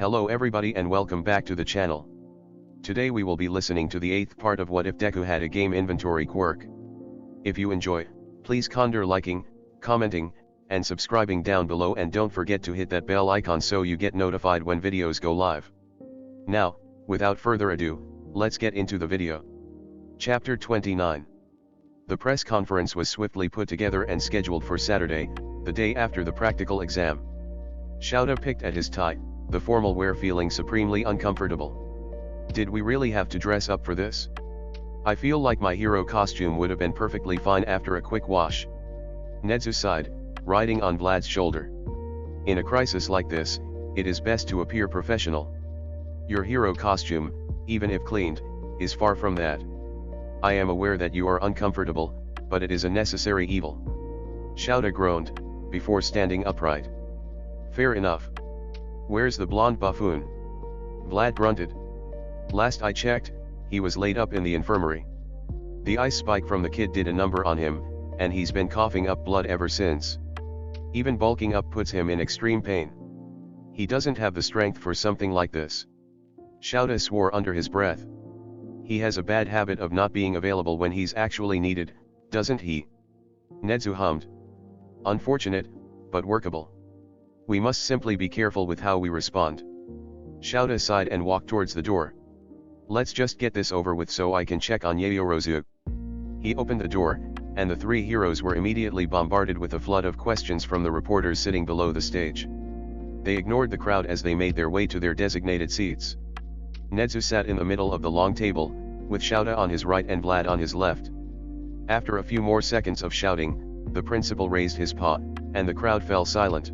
Hello everybody and welcome back to the channel. Today we will be listening to the 8th part of What If Deku Had a Game Inventory Quirk. If you enjoy, please consider liking, commenting, and subscribing down below, and don't forget to hit that bell icon so you get notified when videos go live. Now, without further ado, let's get into the video. Chapter 29. The press conference was swiftly put together and scheduled for Saturday, the day after the practical exam. Shouta picked at his tie, the formal wear feeling supremely uncomfortable. Did we really have to dress up for this? I feel like my hero costume would have been perfectly fine after a quick wash. Nezu sighed, riding on Vlad's shoulder. In a crisis like this, it is best to appear professional. Your hero costume, even if cleaned, is far from that. I am aware that you are uncomfortable, but it is a necessary evil. Shouta groaned, before standing upright. Fair enough. Where's the blonde buffoon? Vlad grunted. Last I checked, he was laid up in the infirmary. The ice spike from the kid did a number on him, and he's been coughing up blood ever since. Even bulking up puts him in extreme pain. He doesn't have the strength for something like this. Shouta swore under his breath. He has a bad habit of not being available when he's actually needed, doesn't he? Nezu hummed. Unfortunate, but workable. We must simply be careful with how we respond. Shouta sighed and walked towards the door. Let's just get this over with so I can check on Yayorozu. He opened the door, and the three heroes were immediately bombarded with a flood of questions from the reporters sitting below the stage. They ignored the crowd as they made their way to their designated seats. Nezu sat in the middle of the long table, with Shouta on his right and Vlad on his left. After a few more seconds of shouting, the principal raised his paw, and the crowd fell silent.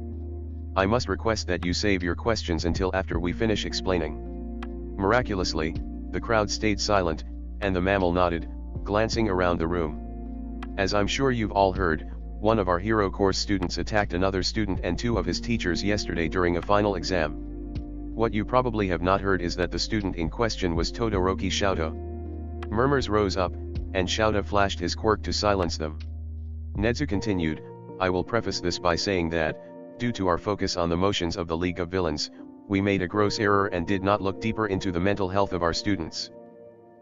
I must request that you save your questions until after we finish explaining. Miraculously, the crowd stayed silent, and the mammal nodded, glancing around the room. As I'm sure you've all heard, one of our hero course students attacked another student and two of his teachers yesterday during a final exam. What you probably have not heard is that the student in question was Todoroki Shouta. Murmurs rose up, and Shouta flashed his quirk to silence them. Nezu continued, I will preface this by saying that, due to our focus on the motions of the League of Villains, we made a gross error and did not look deeper into the mental health of our students.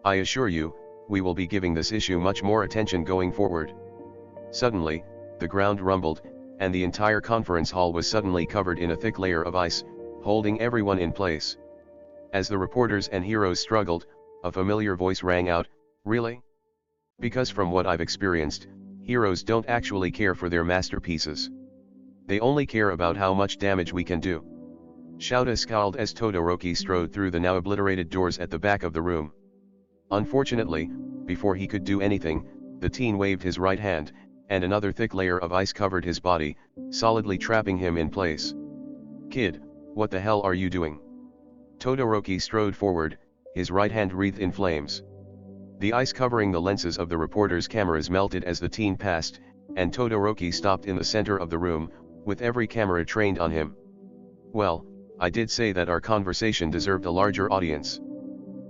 I assure you, we will be giving this issue much more attention going forward. Suddenly, the ground rumbled, and the entire conference hall was suddenly covered in a thick layer of ice, holding everyone in place. As the reporters and heroes struggled, a familiar voice rang out, really? Because from what I've experienced, heroes don't actually care for their masterpieces. They only care about how much damage we can do. Shouta scowled as Todoroki strode through the now obliterated doors at the back of the room. Unfortunately, before he could do anything, the teen waved his right hand, and another thick layer of ice covered his body, solidly trapping him in place. Kid, what the hell are you doing? Todoroki strode forward, his right hand wreathed in flames. The ice covering the lenses of the reporters' cameras melted as the teen passed, and Todoroki stopped in the center of the room, with every camera trained on him. Well, I did say that our conversation deserved a larger audience.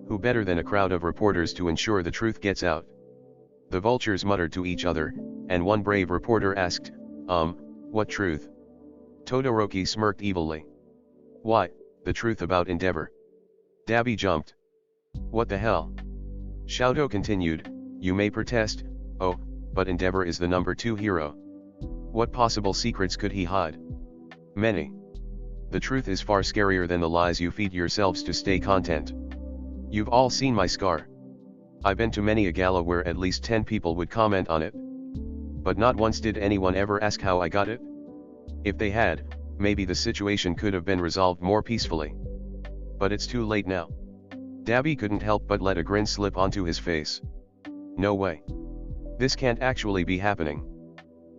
Who better than a crowd of reporters to ensure the truth gets out? The vultures muttered to each other, and one brave reporter asked, what truth? Todoroki smirked evilly. Why, the truth about Endeavor. Dabi jumped. What the hell? Shouto continued, you may protest, oh, but Endeavor is the number 2 hero. What possible secrets could he hide? Many. The truth is far scarier than the lies you feed yourselves to stay content. You've all seen my scar. I've been to many a gala where at least 10 people would comment on it. But not once did anyone ever ask how I got it. If they had, maybe the situation could have been resolved more peacefully. But it's too late now. Dabi couldn't help but let a grin slip onto his face. No way. This can't actually be happening.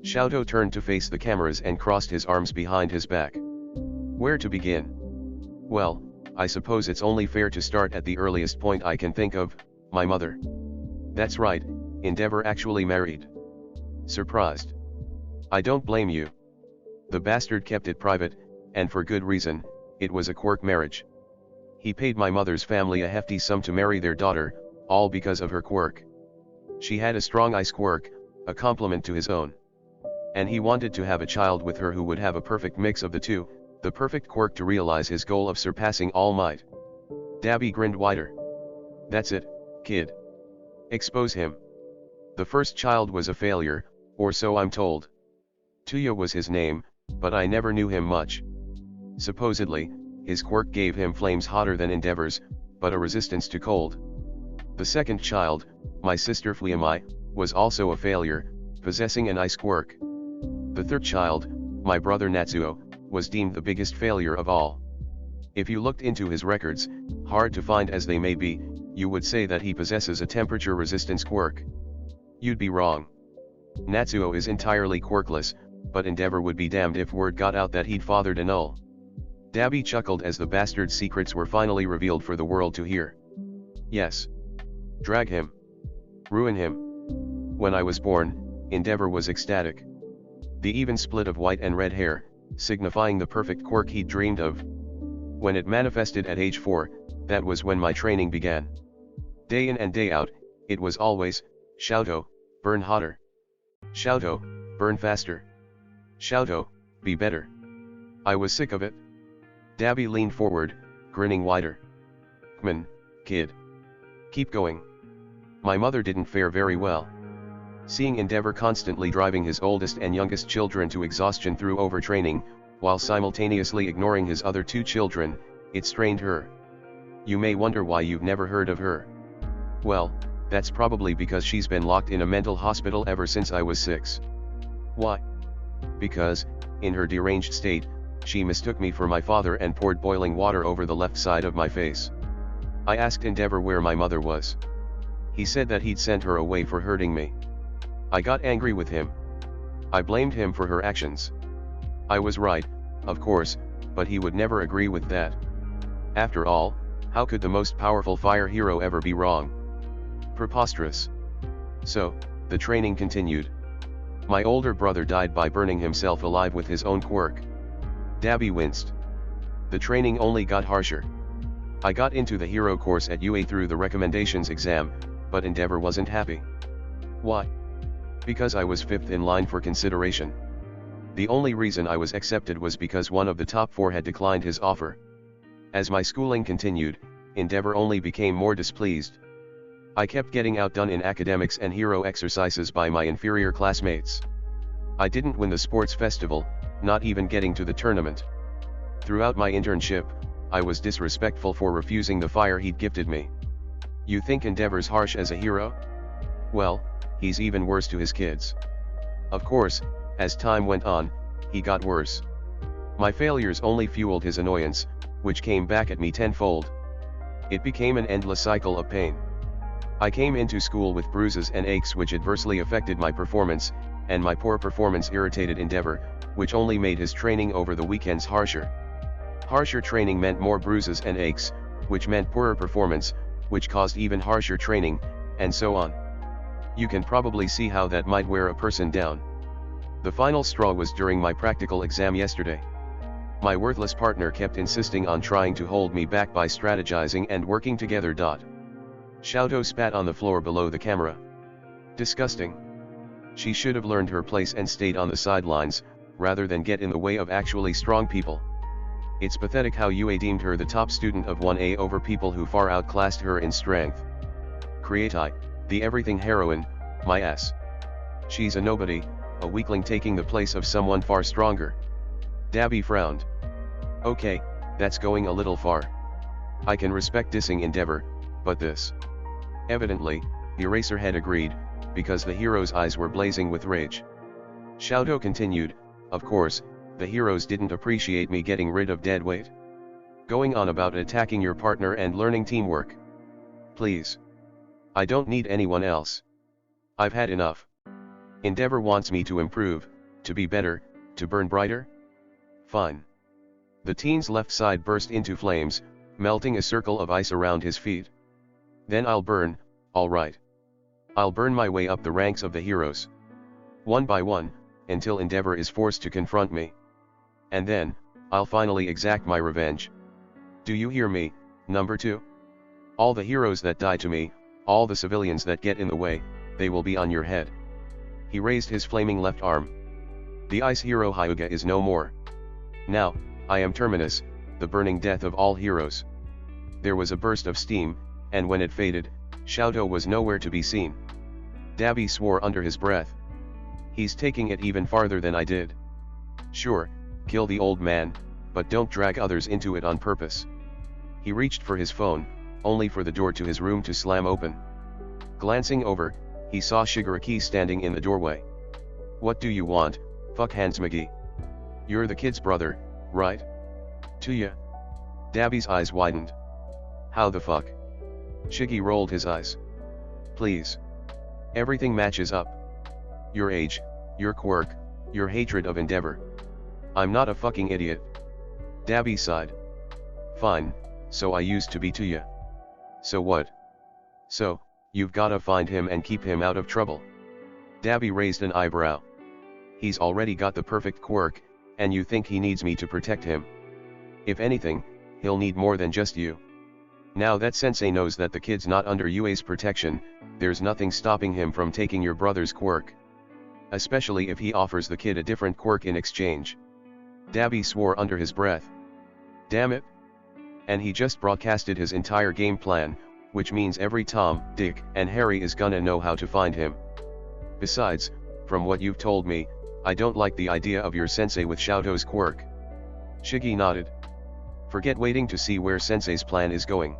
Shouto turned to face the cameras and crossed his arms behind his back. Where to begin? Well, I suppose it's only fair to start at the earliest point I can think of, my mother. That's right, Endeavor actually married. Surprised? I don't blame you. The bastard kept it private, and for good reason, it was a quirk marriage. He paid my mother's family a hefty sum to marry their daughter, all because of her quirk. She had a strong ice quirk, a complement to his own. And he wanted to have a child with her who would have a perfect mix of the two, The perfect Quirk to realize his goal of surpassing All Might. Dabi grinned wider. That's it, kid. Expose him. The first child was a failure, or so I'm told. Tuya was his name, but I never knew him much. Supposedly, his quirk gave him flames hotter than Endeavor's, but a resistance to cold. The second child, my sister Fuyamai, was also a failure, possessing an ice quirk. The third child, my brother Natsuo, was deemed the biggest failure of all. If you looked into his records, hard to find as they may be, you would say that he possesses a temperature resistance quirk. You'd be wrong. Natsuo is entirely quirkless, but Endeavor would be damned if word got out that he'd fathered a null. Dabi chuckled as the bastard's secrets were finally revealed for the world to hear. Yes. Drag him. Ruin him. When I was born, Endeavor was ecstatic. The even split of white and red hair, signifying the perfect quirk he'd dreamed of. When it manifested at age 4, that was when my training began. Day in and day out, it was always, Shouto, burn hotter. Shouto, burn faster. Shouto, be better. I was sick of it. Dabi leaned forward, grinning wider. Come on, kid. Keep going. My mother didn't fare very well. Seeing Endeavor constantly driving his oldest and youngest children to exhaustion through overtraining, while simultaneously ignoring his other 2 children, it strained her. You may wonder why you've never heard of her. Well, that's probably because she's been locked in a mental hospital ever since I was 6. Why? Because, in her deranged state, she mistook me for my father and poured boiling water over the left side of my face. I asked Endeavor where my mother was. He said that he'd sent her away for hurting me. I got angry with him. I blamed him for her actions. I was right, of course, but he would never agree with that. After all, how could the most powerful fire hero ever be wrong? Preposterous. So, the training continued. My older brother died by burning himself alive with his own quirk. Dabi winced. The training only got harsher. I got into the hero course at UA through the recommendations exam, but Endeavor wasn't happy. Why? Because I was 5th in line for consideration. The only reason I was accepted was because one of the top 4 had declined his offer. As my schooling continued, Endeavor only became more displeased. I kept getting outdone in academics and hero exercises by my inferior classmates. I didn't win the sports festival, not even getting to the tournament. Throughout my internship, I was disrespectful for refusing the fire he'd gifted me. You think Endeavor's harsh as a hero? Well, he's even worse to his kids. Of course, as time went on, he got worse. My failures only fueled his annoyance, which came back at me tenfold. It became an endless cycle of pain. I came into school with bruises and aches which adversely affected my performance, and my poor performance irritated Endeavor, which only made his training over the weekends harsher. Harsher training meant more bruises and aches, which meant poorer performance, which caused even harsher training, and so on. You can probably see how that might wear a person down. The final straw was during my practical exam yesterday. My worthless partner kept insisting on trying to hold me back by strategizing and working together. Shouto spat on the floor below the camera. Disgusting. She should have learned her place and stayed on the sidelines, rather than get in the way of actually strong people. It's pathetic how UA deemed her the top student of 1A over people who far outclassed her in strength. Creati, the everything heroine, my ass. She's a nobody, a weakling taking the place of someone far stronger. Dabi frowned. Okay, that's going a little far. I can respect dissing Endeavor, but this. Evidently, Eraserhead agreed, because the hero's eyes were blazing with rage. Shouto continued, of course, the heroes didn't appreciate me getting rid of dead weight. Going on about attacking your partner and learning teamwork. Please. I don't need anyone else. I've had enough. Endeavor wants me to improve, to be better, to burn brighter? Fine. The teen's left side burst into flames, melting a circle of ice around his feet. Then I'll burn, alright. I'll burn my way up the ranks of the heroes. One by one, until Endeavor is forced to confront me. And then, I'll finally exact my revenge. Do you hear me, number 2? All the heroes that die to me, all the civilians that get in the way, they will be on your head. He raised his flaming left arm. The ice hero Hyuga is no more. Now, I am Terminus, the burning death of all heroes. There was a burst of steam, and when it faded, Shoto was nowhere to be seen. Dabi swore under his breath. He's taking it even farther than I did. Sure, kill the old man, but don't drag others into it on purpose. He reached for his phone, only for the door to his room to slam open. Glancing over, he saw Shigaraki standing in the doorway. What do you want, fuck Hans McGee? You're the kid's brother, right? Tuya. Dabi's eyes widened. How the fuck? Shiggy rolled his eyes. Please. Everything matches up. Your age, your quirk, your hatred of Endeavor. I'm not a fucking idiot. Dabi sighed. Fine, so I used to be Tuya. So what? So, you've gotta find him and keep him out of trouble. Dabi raised an eyebrow. He's already got the perfect quirk, and you think he needs me to protect him? If anything, he'll need more than just you. Now that Sensei knows that the kid's not under UA's protection, there's nothing stopping him from taking your brother's quirk. Especially if he offers the kid a different quirk in exchange. Dabi swore under his breath. Damn it. And he just broadcasted his entire game plan, which means every Tom, Dick, and Harry is gonna know how to find him. Besides, from what you've told me, I don't like the idea of your sensei with Shoto's quirk. Shiggy nodded. Forget waiting to see where Sensei's plan is going.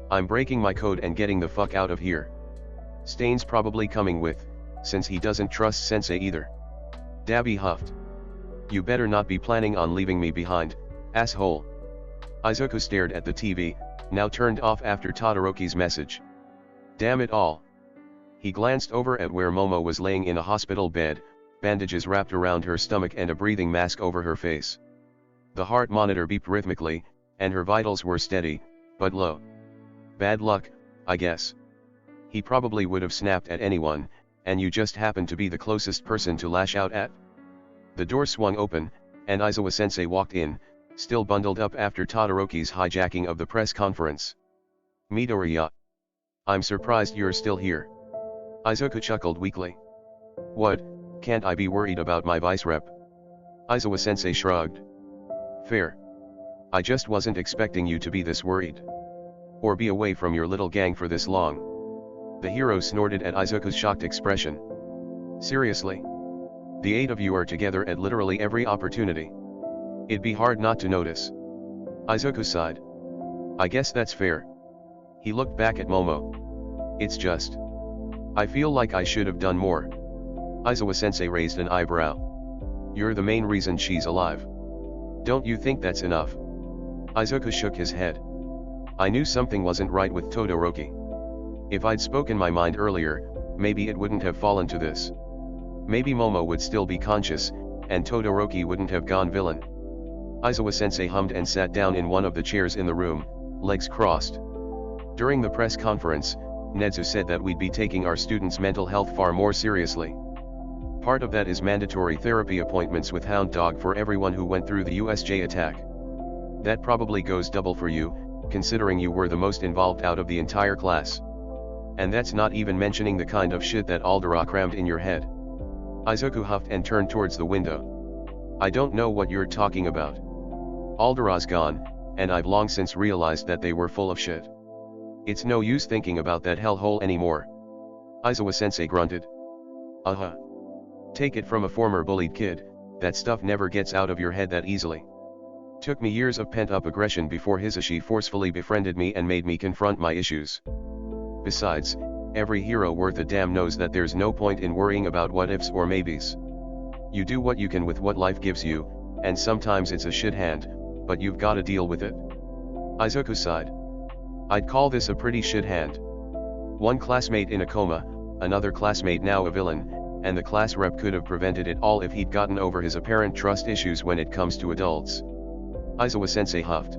I'm breaking my code and getting the fuck out of here. Stain's probably coming with, since he doesn't trust Sensei either. Dabi huffed. You better not be planning on leaving me behind, asshole. Izuku stared at the TV, now turned off after Todoroki's message. Damn it all. He glanced over at where Momo was laying in a hospital bed, bandages wrapped around her stomach and a breathing mask over her face. The heart monitor beeped rhythmically, and her vitals were steady, but low. Bad luck, I guess. He probably would have snapped at anyone, and you just happened to be the closest person to lash out at. The door swung open, and Aizawa-sensei walked in, still bundled up after Todoroki's hijacking of the press conference. Midoriya. I'm surprised you're still here. Izuku chuckled weakly. What, can't I be worried about my vice rep? Aizawa-sensei shrugged. Fair. I just wasn't expecting you to be this worried. Or be away from your little gang for this long. The hero snorted at Izuku's shocked expression. Seriously? The 8 of you are together at literally every opportunity. It'd be hard not to notice. Izuku sighed. I guess that's fair. He looked back at Momo. It's just. I feel like I should have done more. Aizawa-sensei raised an eyebrow. You're the main reason she's alive. Don't you think that's enough? Izuku shook his head. I knew something wasn't right with Todoroki. If I'd spoken my mind earlier, maybe it wouldn't have fallen to this. Maybe Momo would still be conscious, and Todoroki wouldn't have gone villain. Aizawa-sensei hummed and sat down in one of the chairs in the room, legs crossed. During the press conference, Netsu said that we'd be taking our students' mental health far more seriously. Part of that is mandatory therapy appointments with Hound Dog for everyone who went through the USJ attack. That probably goes double for you, considering you were the most involved out of the entire class. And that's not even mentioning the kind of shit that Aldera crammed in your head. Izuku huffed and turned towards the window. I don't know what you're talking about. Aldera's gone, and I've long since realized that they were full of shit. It's no use thinking about that hellhole anymore. Aizawa-sensei grunted. Take it from a former bullied kid, that stuff never gets out of your head that easily. Took me years of pent-up aggression before Hisashi forcefully befriended me and made me confront my issues. Besides, every hero worth a damn knows that there's no point in worrying about what-ifs or maybes. You do what you can with what life gives you, and sometimes it's a shit hand, but you've gotta deal with it. Izuku sighed. I'd call this a pretty shit hand. One classmate in a coma, another classmate now a villain, and the class rep could have prevented it all if he'd gotten over his apparent trust issues when it comes to adults. Aizawa-sensei huffed.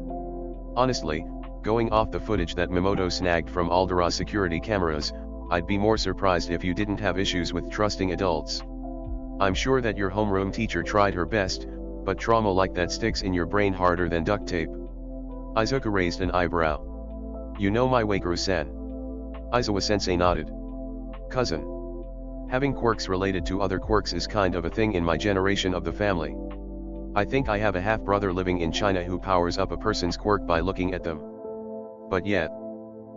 Honestly, going off the footage that Mimoto snagged from Aldera's security cameras, I'd be more surprised if you didn't have issues with trusting adults. I'm sure that your homeroom teacher tried her best, but trauma like that sticks in your brain harder than duct tape. Izuku raised an eyebrow. You know my Wakeru-san. Aizawa-sensei nodded. Cousin. Having quirks related to other quirks is kind of a thing in my generation of the family. I think I have a half-brother living in China who powers up a person's quirk by looking at them. But yet,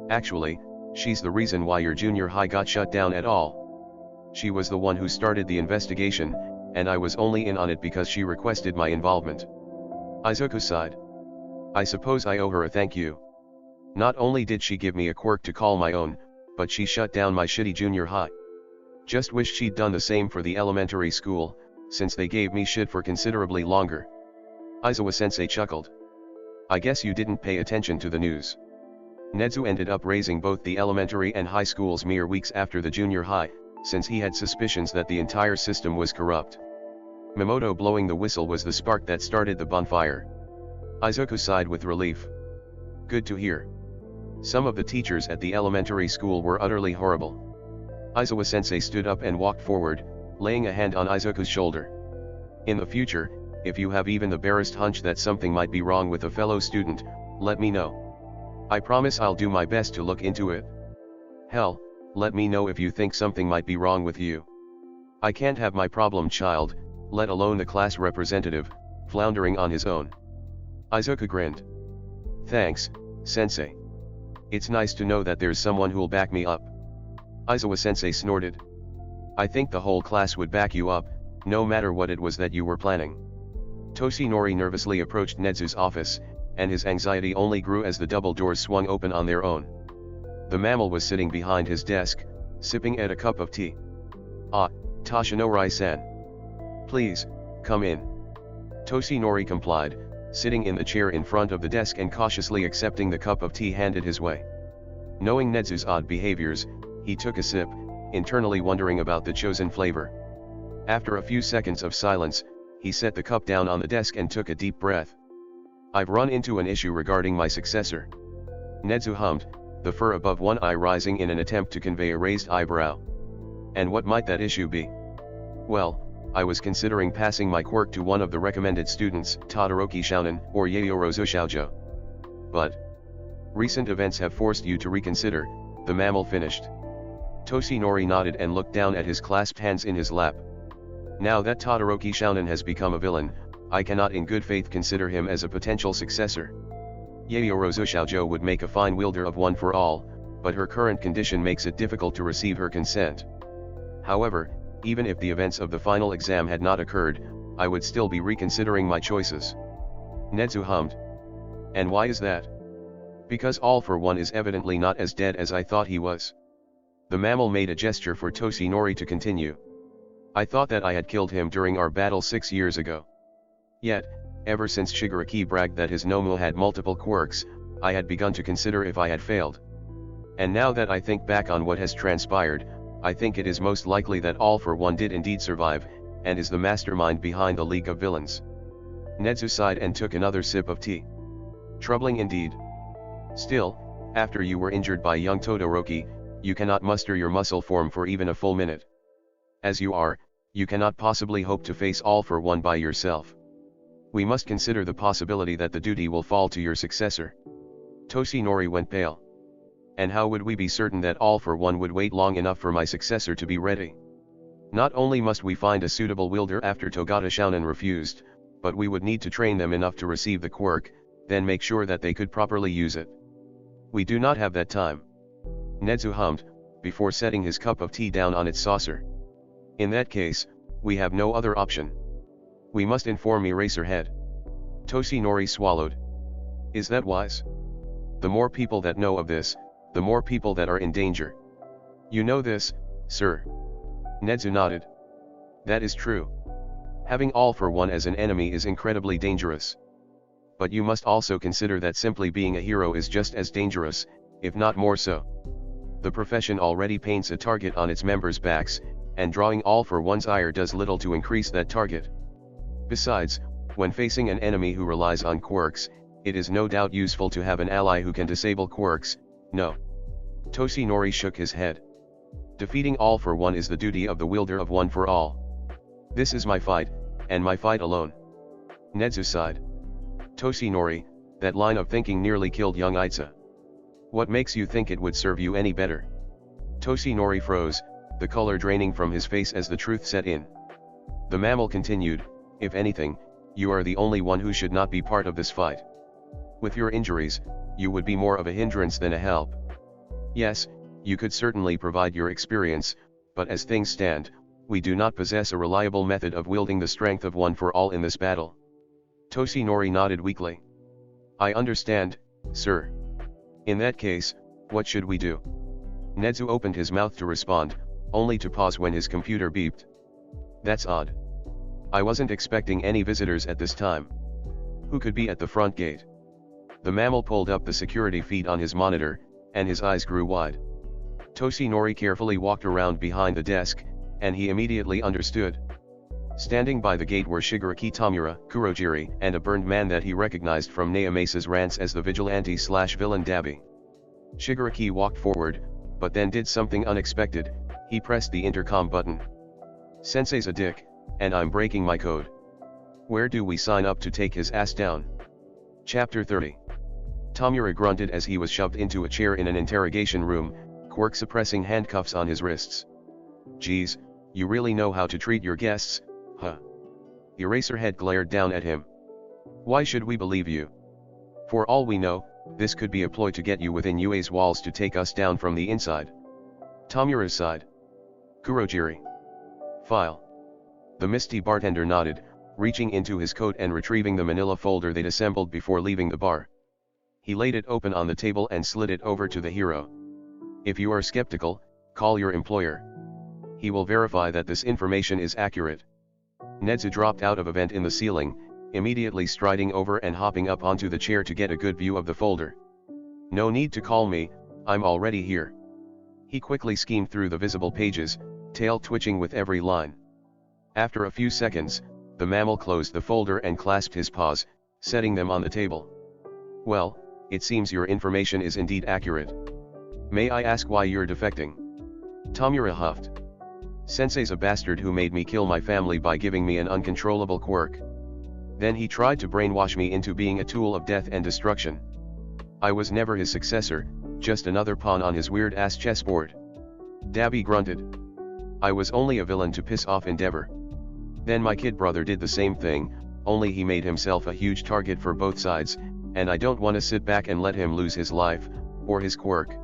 actually, she's the reason why your junior high got shut down at all. She was the one who started the investigation, and I was only in on it because she requested my involvement. Izuku sighed. I suppose I owe her a thank you. Not only did she give me a quirk to call my own, but she shut down my shitty junior high. Just wish she'd done the same for the elementary school, since they gave me shit for considerably longer. Aizawa-sensei chuckled. I guess you didn't pay attention to the news. Nezu ended up raising both the elementary and high schools mere weeks after the junior high, since he had suspicions that the entire system was corrupt. Mimoto blowing the whistle was the spark that started the bonfire. Izuku sighed with relief. Good to hear. Some of the teachers at the elementary school were utterly horrible. Aizawa-sensei stood up and walked forward, laying a hand on Izuku's shoulder. In the future, if you have even the barest hunch that something might be wrong with a fellow student, let me know. I promise I'll do my best to look into it. Hell, let me know if you think something might be wrong with you. I can't have my problem child, let alone the class representative, floundering on his own. Izuku grinned. Thanks, sensei. It's nice to know that there's someone who'll back me up. Aizawa-sensei snorted. I think the whole class would back you up, no matter what it was that you were planning. Toshinori nervously approached Nezu's office, and his anxiety only grew as the double doors swung open on their own. The mammal was sitting behind his desk, sipping at a cup of tea. Ah, Toshinori-san. Please, come in. Toshinori complied, sitting in the chair in front of the desk and cautiously accepting the cup of tea handed his way. Knowing Nezu's odd behaviors, he took a sip, internally wondering about the chosen flavor. After a few seconds of silence, he set the cup down on the desk and took a deep breath. I've run into an issue regarding my successor. Nezu hummed, the fur above one eye rising in an attempt to convey a raised eyebrow. And what might that issue be? Well, I was considering passing my quirk to one of the recommended students, Todoroki Shounen, or Yaoyorozu Shoujo. But recent events have forced you to reconsider, the mammal finished. Toshinori nodded and looked down at his clasped hands in his lap. Now that Todoroki Shounen has become a villain, I cannot in good faith consider him as a potential successor. Yaoyorozu Shoujo would make a fine wielder of One for All, but her current condition makes it difficult to receive her consent. However, even if the events of the final exam had not occurred, I would still be reconsidering my choices. Nezu hummed. And why is that? Because All for One is evidently not as dead as I thought he was. The mammal made a gesture for Toshinori to continue. I thought that I had killed him during our battle 6 years ago. Yet, ever since Shigaraki bragged that his Nomu had multiple quirks, I had begun to consider if I had failed. And now that I think back on what has transpired, I think it is most likely that All for One did indeed survive, and is the mastermind behind the League of Villains. Nezu sighed and took another sip of tea. Troubling indeed. Still, after you were injured by young Todoroki, you cannot muster your muscle form for even a full minute. As you are, you cannot possibly hope to face All for One by yourself. We must consider the possibility that the duty will fall to your successor. Toshinori went pale. And how would we be certain that All for One would wait long enough for my successor to be ready? Not only must we find a suitable wielder after Togata Shounen refused, but we would need to train them enough to receive the quirk, then make sure that they could properly use it. We do not have that time. Nezu hummed, before setting his cup of tea down on its saucer. In that case, we have no other option. We must inform Eraserhead. Toshinori swallowed. Is that wise? The more people that know of this, the more people that are in danger. You know this, sir. Nezu nodded. That is true. Having All for One as an enemy is incredibly dangerous. But you must also consider that simply being a hero is just as dangerous, if not more so. The profession already paints a target on its members' backs, and drawing All for One's ire does little to increase that target. Besides, when facing an enemy who relies on quirks, it is no doubt useful to have an ally who can disable quirks. No. Toshinori shook his head. Defeating All for One is the duty of the wielder of One for All. This is my fight, and my fight alone. Nezu sighed. Toshinori, that line of thinking nearly killed young Aiza. What makes you think it would serve you any better? Toshinori froze, the color draining from his face as the truth set in. The mammal continued, if anything, You are the only one who should not be part of this fight. With your injuries, you would be more of a hindrance than a help. Yes, you could certainly provide your experience, but as things stand, we do not possess a reliable method of wielding the strength of one for all in this battle. Toshinori nodded weakly. I understand, sir. In that case, what should we do? Nezu opened his mouth to respond, only to pause when his computer beeped. That's odd. I wasn't expecting any visitors at this time. Who could be at the front gate? The mammal pulled up the security feed on his monitor, and his eyes grew wide. Toshinori carefully walked around behind the desk, and he immediately understood. Standing by the gate were Shigaraki Tamura, Kurogiri, and a burned man that he recognized from Neomesa's rants as the vigilante/villain Dabi. Shigaraki walked forward, but then did something unexpected. He pressed the intercom button. Sensei's a dick, and I'm breaking my code. Where do we sign up to take his ass down? Chapter 30. Tamura grunted as he was shoved into a chair in an interrogation room, Quirk suppressing handcuffs on his wrists. Geez, you really know how to treat your guests, huh? Eraserhead glared down at him. Why should we believe you? For all we know, this could be a ploy to get you within UA's walls to take us down from the inside. Tamura's side. Kurogiri. File. The misty bartender nodded, reaching into his coat and retrieving the manila folder they'd assembled before leaving the bar. He laid it open on the table and slid it over to the hero. If you are skeptical, call your employer. He will verify that this information is accurate. Nezu dropped out of a vent in the ceiling, immediately striding over and hopping up onto the chair to get a good view of the folder. No need to call me, I'm already here. He quickly skimmed through the visible pages, tail twitching with every line. After a few seconds, the mammal closed the folder and clasped his paws, setting them on the table. Well, it seems your information is indeed accurate. May I ask why you're defecting? Tamura huffed. Sensei's a bastard who made me kill my family by giving me an uncontrollable quirk. Then he tried to brainwash me into being a tool of death and destruction. I was never his successor, just another pawn on his weird-ass chessboard. Dabi grunted. I was only a villain to piss off Endeavor. Then my kid brother did the same thing, only he made himself a huge target for both sides, and I don't want to sit back and let him lose his life, or his quirk.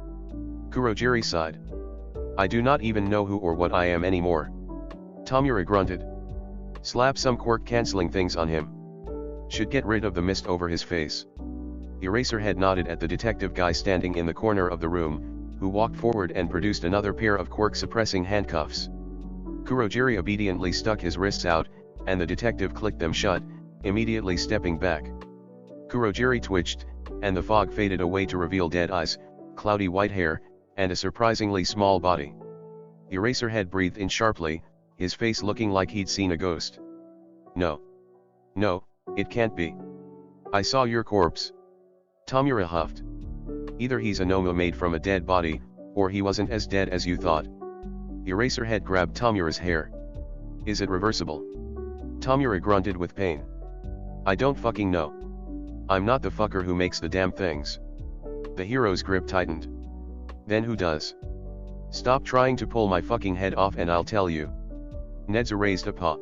Kurogiri sighed. I do not even know who or what I am anymore. Tamura grunted. Slap some quirk cancelling things on him. Should get rid of the mist over his face. Eraserhead nodded at the detective guy standing in the corner of the room, who walked forward and produced another pair of quirk-suppressing handcuffs. Kurogiri obediently stuck his wrists out, and the detective clicked them shut, immediately stepping back. Kurogiri twitched, and the fog faded away to reveal dead eyes, cloudy white hair, and a surprisingly small body. Eraserhead breathed in sharply, his face looking like he'd seen a ghost. No. No, it can't be. I saw your corpse. Tamura huffed. Either he's a Nomu made from a dead body, or he wasn't as dead as you thought. Eraserhead grabbed Tamura's hair. Is it reversible? Tamura grunted with pain. I don't fucking know. I'm not the fucker who makes the damn things. The hero's grip tightened. Then who does? Stop trying to pull my fucking head off and I'll tell you. Nezu raised a paw.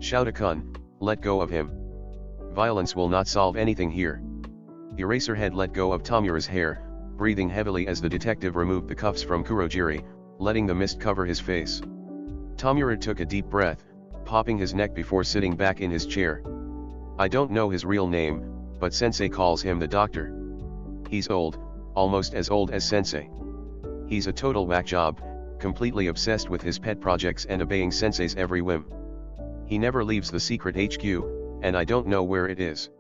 Shout-a-kun, let go of him. Violence will not solve anything here. Eraserhead let go of Tamura's hair, breathing heavily as the detective removed the cuffs from Kurogiri, letting the mist cover his face. Tamura took a deep breath, popping his neck before sitting back in his chair. I don't know his real name, but Sensei calls him the Doctor. He's old, almost as old as Sensei. He's a total whack job, completely obsessed with his pet projects and obeying Sensei's every whim. He never leaves the secret HQ, and I don't know where it is.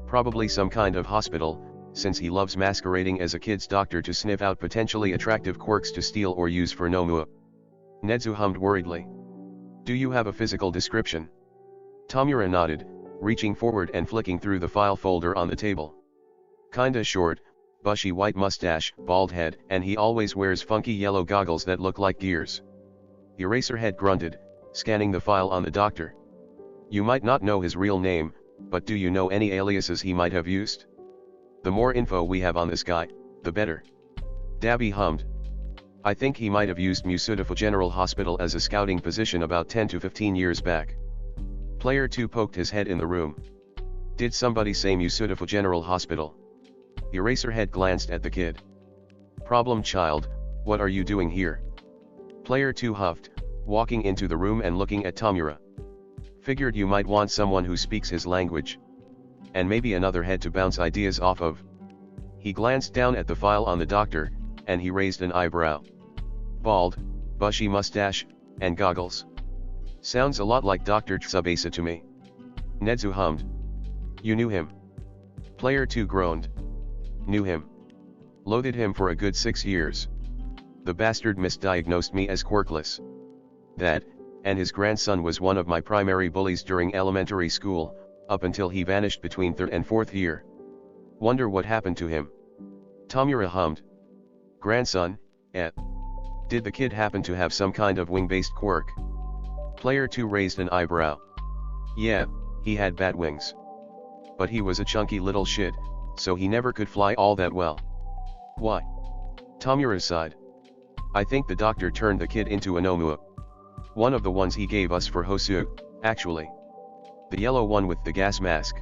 Probably some kind of hospital, since he loves masquerading as a kid's doctor to sniff out potentially attractive quirks to steal or use for Nomua. Nezu hummed worriedly. Do you have a physical description? Tamura nodded, reaching forward and flicking through the file folder on the table. Kinda short, bushy white mustache, bald head, and he always wears funky yellow goggles that look like gears. Eraserhead grunted, scanning the file on the doctor. You might not know his real name, but do you know any aliases he might have used? The more info we have on this guy, the better. Dabi hummed. I think he might have used Musutafu General Hospital as a scouting position about 10 to 15 years back. Player 2 poked his head in the room. Did somebody say Musudafu General Hospital? Eraserhead glanced at the kid. Problem child, what are you doing here? Player 2 huffed, walking into the room and looking at Tomura. Figured you might want someone who speaks his language. And maybe another head to bounce ideas off of. He glanced down at the file on the doctor, and he raised an eyebrow. Bald, bushy mustache, and goggles. Sounds a lot like Dr. Tsubasa to me. Nedzu hummed. You knew him? Player 2 groaned. Knew him. Loathed him for a good 6 years. The bastard misdiagnosed me as quirkless. That, and his grandson was one of my primary bullies during elementary school, up until he vanished between 3rd and 4th year. Wonder what happened to him. Tomura hummed. Grandson, eh? Did the kid happen to have some kind of wing-based quirk? Player 2 raised an eyebrow. Yeah, he had bat wings. But he was a chunky little shit, so he never could fly all that well. Why? Tomura sighed. I think the doctor turned the kid into a Nomua. One of the ones he gave us for Hosu, actually. The yellow one with the gas mask.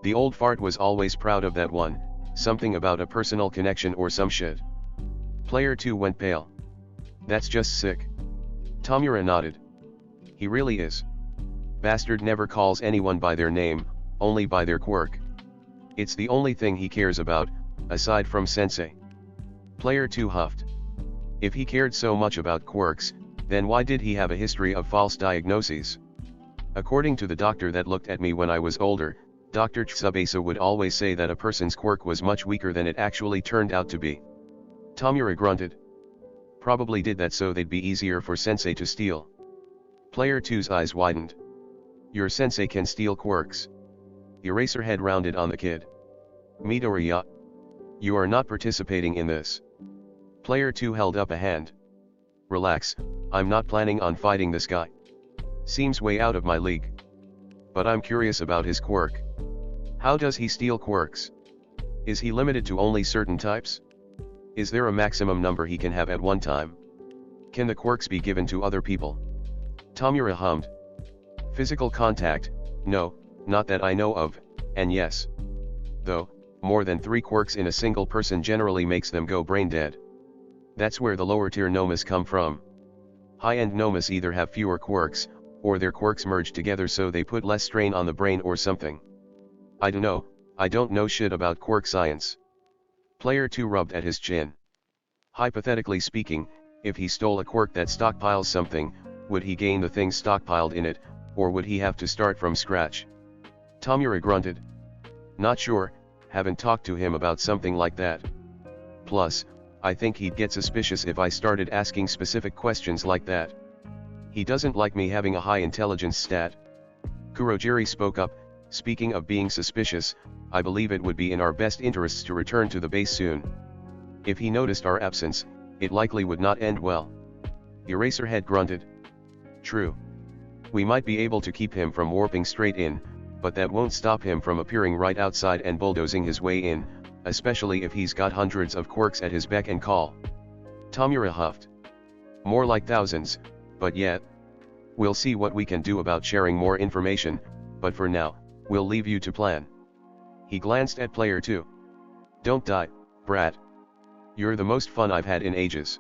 The old fart was always proud of that one, something about a personal connection or some shit. Player 2 went pale. That's just sick. Tomura nodded. He really is. Bastard never calls anyone by their name, only by their quirk. It's the only thing he cares about, aside from sensei. Player 2 huffed. If he cared so much about quirks, then why did he have a history of false diagnoses? According to the doctor that looked at me when I was older, Dr. Tsubasa would always say that a person's quirk was much weaker than it actually turned out to be. Tomura grunted. Probably did that so they'd be easier for sensei to steal. Player 2's eyes widened. Your sensei can steal quirks. Eraserhead rounded on the kid. Midoriya. You are not participating in this. Player 2 held up a hand. Relax, I'm not planning on fighting this guy. Seems way out of my league. But I'm curious about his quirk. How does he steal quirks? Is he limited to only certain types? Is there a maximum number he can have at one time? Can the quirks be given to other people? Tomura hummed. Physical contact, no, not that I know of, and yes. Though, more than 3 quirks in a single person generally makes them go brain dead. That's where the lower tier nomas come from. High-end nomas either have fewer quirks, or their quirks merge together so they put less strain on the brain or something. I don't know shit about quirk science. Player 2 rubbed at his chin. Hypothetically speaking, if he stole a quirk that stockpiles something, would he gain the things stockpiled in it, or would he have to start from scratch? Tomura grunted. Not sure, haven't talked to him about something like that. Plus, I think he'd get suspicious if I started asking specific questions like that. He doesn't like me having a high intelligence stat. Kurogiri spoke up, speaking of being suspicious, I believe it would be in our best interests to return to the base soon. If he noticed our absence, it likely would not end well. Eraserhead grunted. True. We might be able to keep him from warping straight in, but that won't stop him from appearing right outside and bulldozing his way in, especially if he's got hundreds of quirks at his beck and call. Tomura huffed. More like thousands, but yet. We'll see what we can do about sharing more information, but for now, we'll leave you to plan. He glanced at player 2. Don't die, brat. You're the most fun I've had in ages.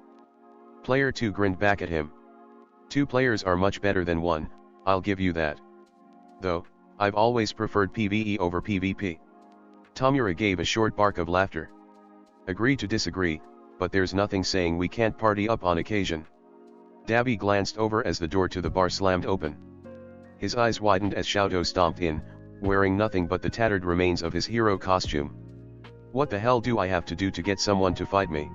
Player 2 grinned back at him. 2 players are much better than 1, I'll give you that. Though, I've always preferred PvE over PvP. Tomura gave a short bark of laughter. Agree to disagree, but there's nothing saying we can't party up on occasion. Dabi glanced over as the door to the bar slammed open. His eyes widened as Shouto stomped in, wearing nothing but the tattered remains of his hero costume. What the hell do I have to do to get someone to fight me?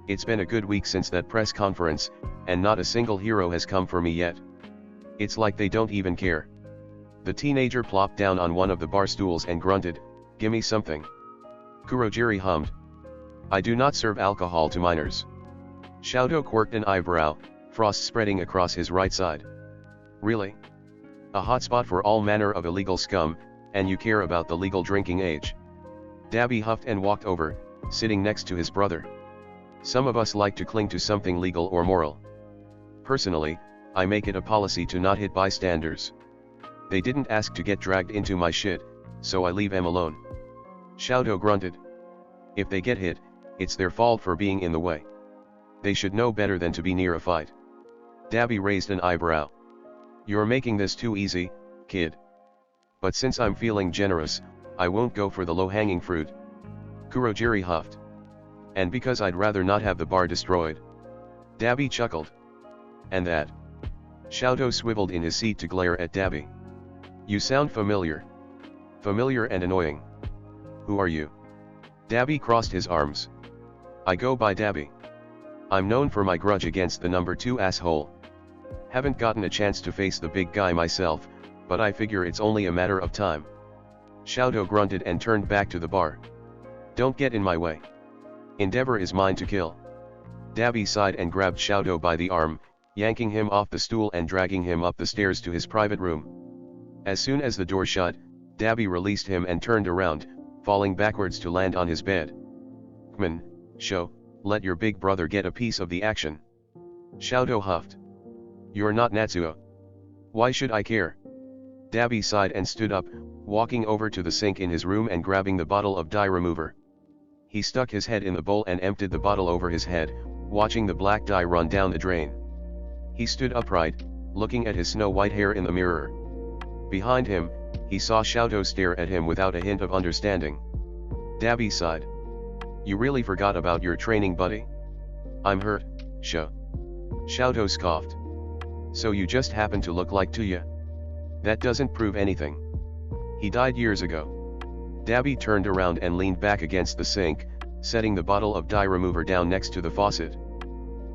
It's been a good week since that press conference, and not a single hero has come for me yet. It's like they don't even care. The teenager plopped down on one of the bar stools and grunted, "Gimme something." Kurogiri hummed. "I do not serve alcohol to minors." Shouto quirked an eyebrow, frost spreading across his right side. "Really? A hotspot for all manner of illegal scum, and you care about the legal drinking age." Dabi huffed and walked over, sitting next to his brother. "Some of us like to cling to something legal or moral. Personally, I make it a policy to not hit bystanders. They didn't ask to get dragged into my shit, so I leave them alone. Xiaodo grunted. If they get hit, it's their fault for being in the way. They should know better than to be near a fight. Dabi raised an eyebrow. You're making this too easy, kid. But since I'm feeling generous, I won't go for the low-hanging fruit. Kurogiri huffed. And because I'd rather not have the bar destroyed. Dabi chuckled. And that? Xiaodo swiveled in his seat to glare at Dabi. You sound familiar. Familiar and annoying. Who are you? Dabi crossed his arms. I go by Dabi. I'm known for my grudge against the number 2 asshole. Haven't gotten a chance to face the big guy myself, but I figure it's only a matter of time. Xiaodo grunted and turned back to the bar. Don't get in my way. Endeavor is mine to kill. Dabi sighed and grabbed Xiaodo by the arm, yanking him off the stool and dragging him up the stairs to his private room. As soon as the door shut, Dabi released him and turned around, falling backwards to land on his bed. Kman, show, let your big brother get a piece of the action. Xiaodo huffed. You're not Natsuo. Why should I care? Dabi sighed and stood up, walking over to the sink in his room and grabbing the bottle of dye remover. He stuck his head in the bowl and emptied the bottle over his head, watching the black dye run down the drain. He stood upright, looking at his snow-white hair in the mirror. Behind him, he saw Xiaodo stare at him without a hint of understanding. Dabi sighed. You really forgot about your training buddy. I'm hurt, Xiaodo scoffed. So you just happen to look like Tuya? That doesn't prove anything. He died years ago. Dabi turned around and leaned back against the sink, setting the bottle of dye remover down next to the faucet.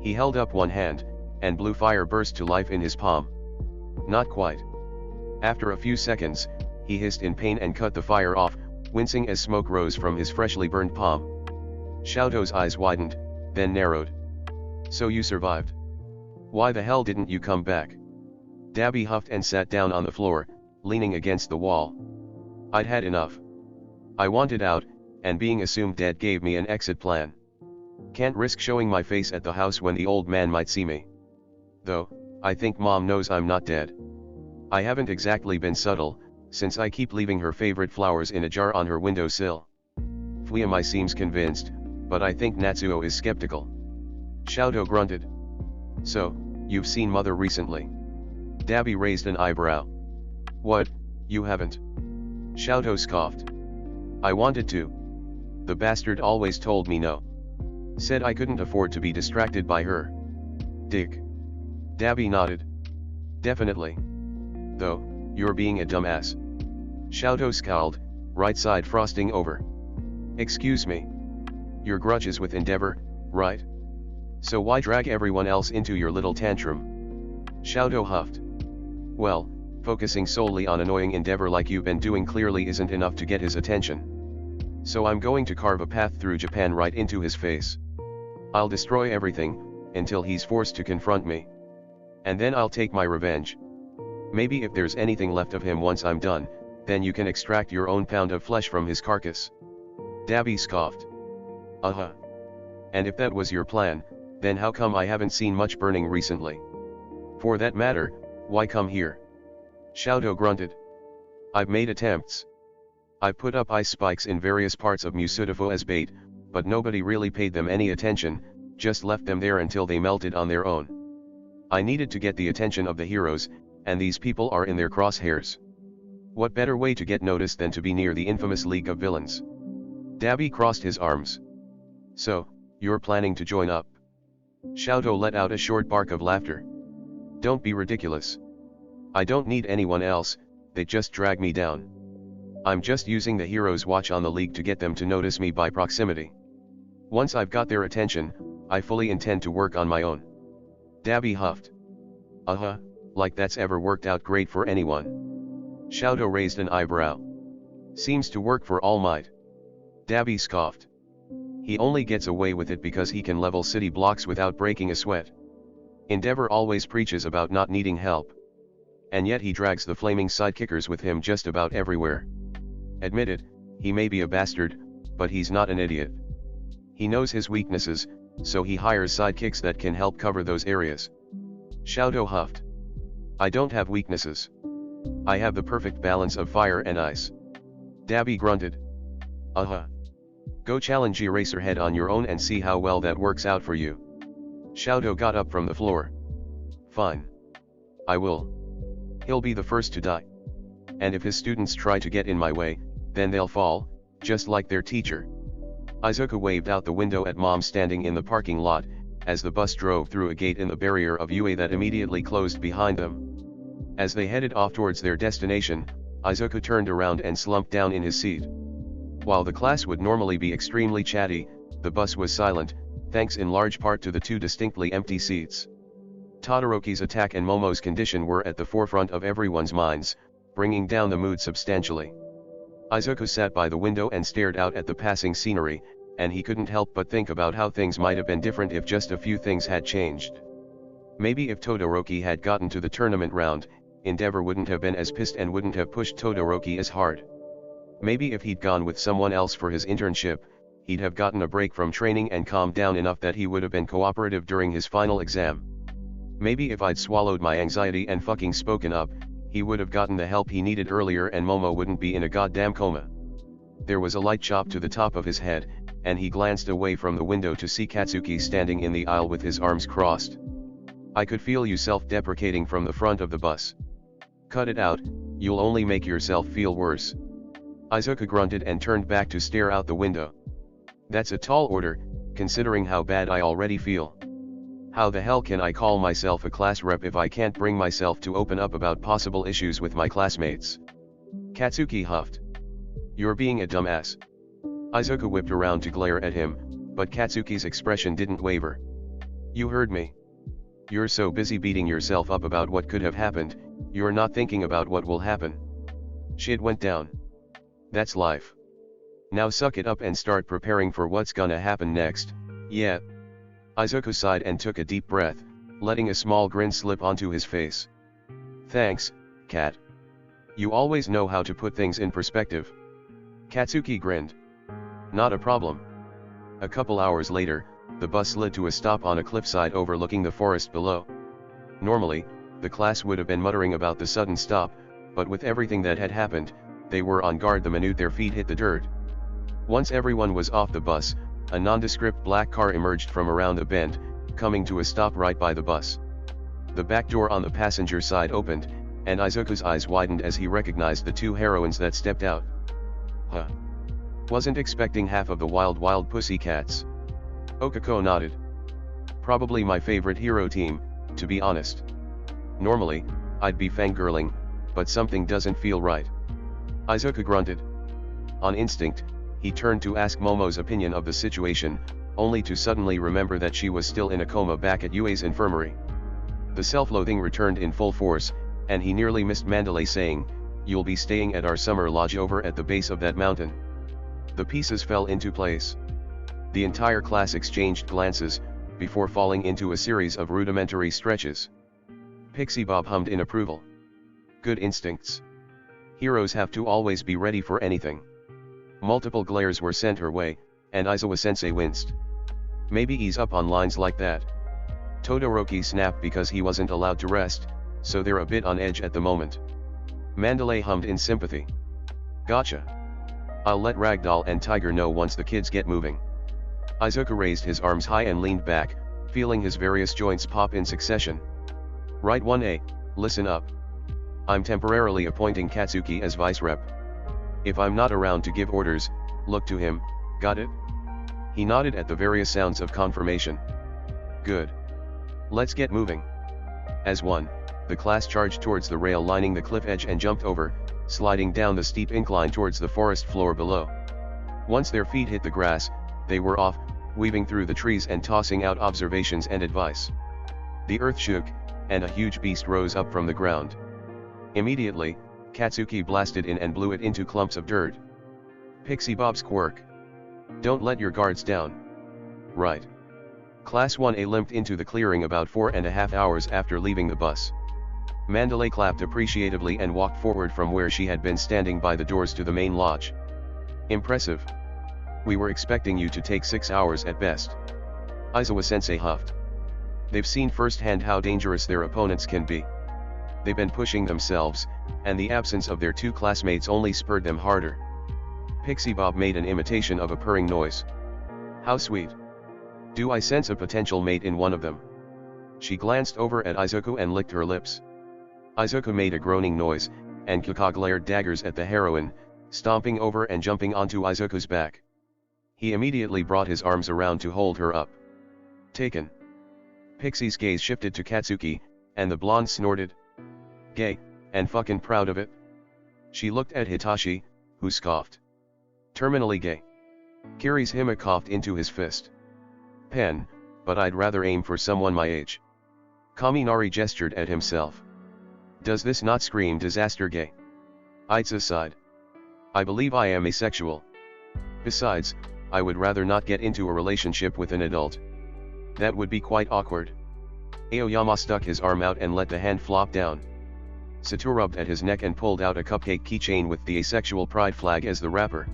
He held up one hand, and blue fire burst to life in his palm. Not quite. After a few seconds, he hissed in pain and cut the fire off, wincing as smoke rose from his freshly burned palm. Xiaodo's eyes widened, then narrowed. So you survived? Why the hell didn't you come back? Dabi huffed and sat down on the floor, leaning against the wall. I'd had enough. I wanted out, and being assumed dead gave me an exit plan. Can't risk showing my face at the house when the old man might see me. Though, I think Mom knows I'm not dead. I haven't exactly been subtle, since I keep leaving her favorite flowers in a jar on her windowsill. Fuyamai seems convinced, but I think Natsuo is skeptical. Xiaodo grunted. So, you've seen Mother recently? Dabi raised an eyebrow. What, you haven't? Xiaodo scoffed. I wanted to. The bastard always told me no. Said I couldn't afford to be distracted by her. Dick. Dabi nodded. Definitely. Though, you're being a dumbass. Xiaodo scowled, right side frosting over. Excuse me. Your grudge is with Endeavor, right? So why drag everyone else into your little tantrum? Xiaodo huffed. Well, focusing solely on annoying Endeavor like you've been doing clearly isn't enough to get his attention. So I'm going to carve a path through Japan right into his face. I'll destroy everything, until he's forced to confront me. And then I'll take my revenge. Maybe if there's anything left of him once I'm done, then you can extract your own pound of flesh from his carcass. Dabi scoffed. Uh-huh. And if that was your plan, then how come I haven't seen much burning recently? For that matter, why come here? Xiaodo grunted. I've made attempts. I put up ice spikes in various parts of Musudafo as bait, but nobody really paid them any attention, just left them there until they melted on their own. I needed to get the attention of the heroes, and these people are in their crosshairs. What better way to get noticed than to be near the infamous League of Villains? Dabi crossed his arms. So, you're planning to join up? Xiaodo let out a short bark of laughter. Don't be ridiculous. I don't need anyone else, they just drag me down. I'm just using the hero's watch on the League to get them to notice me by proximity. Once I've got their attention, I fully intend to work on my own. Dabi huffed. Uh-huh, like that's ever worked out great for anyone. Xiaodo raised an eyebrow. Seems to work for All Might. Dabi scoffed. He only gets away with it because he can level city blocks without breaking a sweat. Endeavor always preaches about not needing help. And yet he drags the flaming sidekickers with him just about everywhere. Admit it, he may be a bastard, but he's not an idiot. He knows his weaknesses, so he hires sidekicks that can help cover those areas. Xiaodo huffed. I don't have weaknesses. I have the perfect balance of fire and ice. Dabi grunted. Go challenge Eraserhead on your own and see how well that works out for you. Shouto got up from the floor. Fine. I will. He'll be the first to die. And if his students try to get in my way, then they'll fall, just like their teacher. Izuku waved out the window at Mom standing in the parking lot, as the bus drove through a gate in the barrier of UA that immediately closed behind them. As they headed off towards their destination, Izuku turned around and slumped down in his seat. While the class would normally be extremely chatty, the bus was silent, thanks in large part to the two distinctly empty seats. Todoroki's attack and Momo's condition were at the forefront of everyone's minds, bringing down the mood substantially. Izuku sat by the window and stared out at the passing scenery, and he couldn't help but think about how things might have been different if just a few things had changed. Maybe if Todoroki had gotten to the tournament round, Endeavor wouldn't have been as pissed and wouldn't have pushed Todoroki as hard. Maybe if he'd gone with someone else for his internship, he'd have gotten a break from training and calmed down enough that he would have been cooperative during his final exam. Maybe if I'd swallowed my anxiety and fucking spoken up, he would have gotten the help he needed earlier and Momo wouldn't be in a goddamn coma. There was a light chop to the top of his head, and he glanced away from the window to see Katsuki standing in the aisle with his arms crossed. I could feel you self-deprecating from the front of the bus. Cut it out, you'll only make yourself feel worse. Izuku grunted and turned back to stare out the window. That's a tall order, considering how bad I already feel. How the hell can I call myself a class rep if I can't bring myself to open up about possible issues with my classmates? Katsuki huffed. You're being a dumbass. Izuku whipped around to glare at him, but Katsuki's expression didn't waver. You heard me. You're so busy beating yourself up about what could have happened, you're not thinking about what will happen. Shit went down. That's life. Now suck it up and start preparing for what's gonna happen next, yeah. Izuku sighed and took a deep breath, letting a small grin slip onto his face. Thanks, Kat. You always know how to put things in perspective. Katsuki grinned. Not a problem. A couple hours later, the bus slid to a stop on a cliffside overlooking the forest below. Normally, the class would have been muttering about the sudden stop, but with everything that had happened, they were on guard the minute their feet hit the dirt. Once everyone was off the bus, a nondescript black car emerged from around a bend, coming to a stop right by the bus. The back door on the passenger side opened, and Izuku's eyes widened as he recognized the two heroines that stepped out. Huh. Wasn't expecting half of the wild pussycats. Okako nodded. Probably my favorite hero team, to be honest. Normally, I'd be fangirling, but something doesn't feel right. Izuku grunted. On instinct, he turned to ask Momo's opinion of the situation, only to suddenly remember that she was still in a coma back at Yue's infirmary. The self-loathing returned in full force, and he nearly missed Mandalay saying, "You'll be staying at our summer lodge over at the base of that mountain." The pieces fell into place. The entire class exchanged glances, before falling into a series of rudimentary stretches. Pixie Bob hummed in approval. Good instincts. Heroes have to always be ready for anything. Multiple glares were sent her way, and Aizawa-sensei winced. Maybe ease up on lines like that. Todoroki snapped because he wasn't allowed to rest, so they're a bit on edge at the moment. Mandalay hummed in sympathy. Gotcha. I'll let Ragdoll and Tiger know once the kids get moving. Izuku raised his arms high and leaned back, feeling his various joints pop in succession. Right 1A, listen up. I'm temporarily appointing Katsuki as vice rep. If I'm not around to give orders, look to him, got it? He nodded at the various sounds of confirmation. Good. Let's get moving. As one, the class charged towards the rail lining the cliff edge and jumped over, sliding down the steep incline towards the forest floor below. Once their feet hit the grass, they were off, weaving through the trees and tossing out observations and advice. The earth shook, and a huge beast rose up from the ground. Immediately, Katsuki blasted in and blew it into clumps of dirt. Pixie Bob's quirk. Don't let your guards down. Right. Class 1A limped into the clearing about 4.5 hours after leaving the bus. Mandalay clapped appreciatively and walked forward from where she had been standing by the doors to the main lodge. Impressive. We were expecting you to take 6 hours at best. Aizawa-sensei huffed. They've seen firsthand how dangerous their opponents can be. They've been pushing themselves, and the absence of their two classmates only spurred them harder. Pixie Bob made an imitation of a purring noise. How sweet. Do I sense a potential mate in one of them? She glanced over at Izuku and licked her lips. Izuku made a groaning noise, and Kaka glared daggers at the heroine, stomping over and jumping onto Izuku's back. He immediately brought his arms around to hold her up. Taken. Pixie's gaze shifted to Katsuki, and the blonde snorted. Gay, and fucking proud of it. She looked at Hitachi, who scoffed. Terminally gay. Kirishima coughed into his fist. Pen, but I'd rather aim for someone my age. Kaminari gestured at himself. Does this not scream disaster gay? Itza sighed. I believe I am asexual. Besides, I would rather not get into a relationship with an adult. That would be quite awkward. Aoyama stuck his arm out and let the hand flop down. Satoru rubbed at his neck and pulled out a cupcake keychain with the asexual pride flag as the wrapper.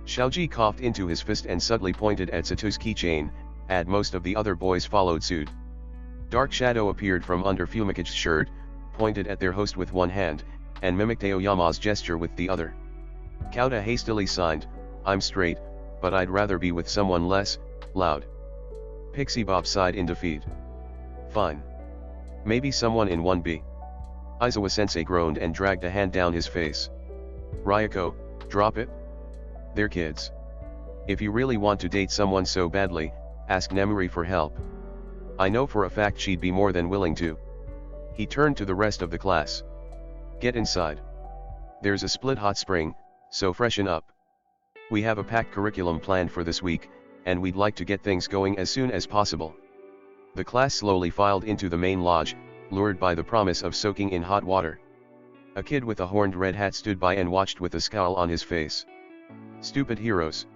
Xiaoji coughed into his fist and subtly pointed at Satoru's keychain, and most of the other boys followed suit. Dark Shadow appeared from under Fumikage's shirt, pointed at their host with one hand, and mimicked Aoyama's gesture with the other. Kauta hastily signed, I'm straight, but I'd rather be with someone less loud. Pixie Bob sighed in defeat. Fine. Maybe someone in 1B. Aizawa-sensei groaned and dragged a hand down his face. Ryoko, drop it. They're kids. If you really want to date someone so badly, ask Nemuri for help. I know for a fact she'd be more than willing to. He turned to the rest of the class. Get inside. There's a split hot spring, so freshen up. We have a packed curriculum planned for this week, and we'd like to get things going as soon as possible. The class slowly filed into the main lodge, lured by the promise of soaking in hot water. A kid with a horned red hat stood by and watched with a scowl on his face. Stupid heroes.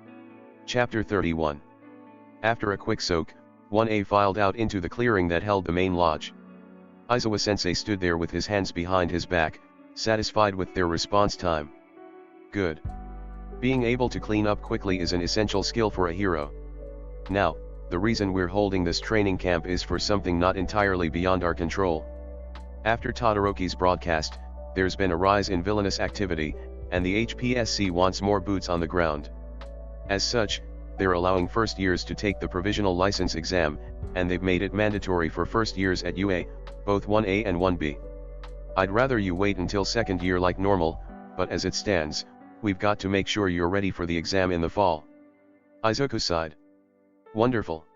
Chapter 31. After a quick soak, 1A filed out into the clearing that held the main lodge. Aizawa-sensei stood there with his hands behind his back, satisfied with their response time. Good. Being able to clean up quickly is an essential skill for a hero. Now, the reason we're holding this training camp is for something not entirely beyond our control. After Todoroki's broadcast, there's been a rise in villainous activity, and the HPSC wants more boots on the ground. As such, they're allowing first years to take the provisional license exam, and they've made it mandatory for first years at UA, both 1A and 1B. I'd rather you wait until second year like normal, but as it stands, we've got to make sure you're ready for the exam in the fall. Izuku sighed. Wonderful.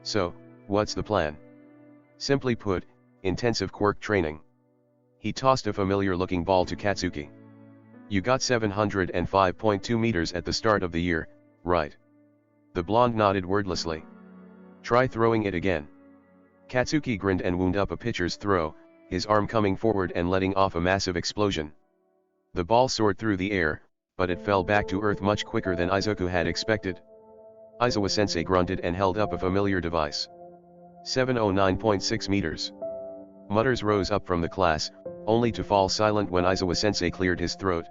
So, what's the plan? Simply put, intensive quirk training. He tossed a familiar-looking ball to Katsuki. You got 705.2 meters at the start of the year, right? The blonde nodded wordlessly. Try throwing it again. Katsuki grinned and wound up a pitcher's throw, his arm coming forward and letting off a massive explosion. The ball soared through the air, but it fell back to earth much quicker than Izuku had expected. Aizawa-sensei grunted and held up a familiar device. 709.6 meters. Mutters rose up from the class, only to fall silent when Aizawa-sensei cleared his throat.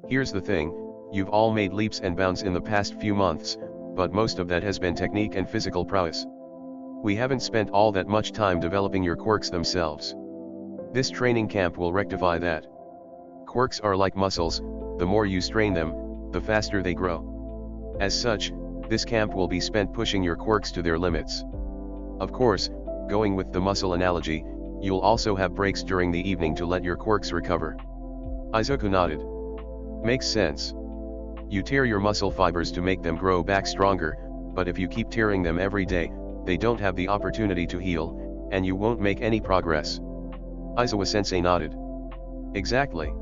Here's the thing, you've all made leaps and bounds in the past few months, but most of that has been technique and physical prowess. We haven't spent all that much time developing your quirks themselves. This training camp will rectify that. Quirks are like muscles, the more you strain them, the faster they grow. As such, this camp will be spent pushing your quirks to their limits. Of course, going with the muscle analogy, you'll also have breaks during the evening to let your quirks recover. Izuku nodded. Makes sense. You tear your muscle fibers to make them grow back stronger, but if you keep tearing them every day, they don't have the opportunity to heal, and you won't make any progress. Aizawa-sensei nodded. Exactly.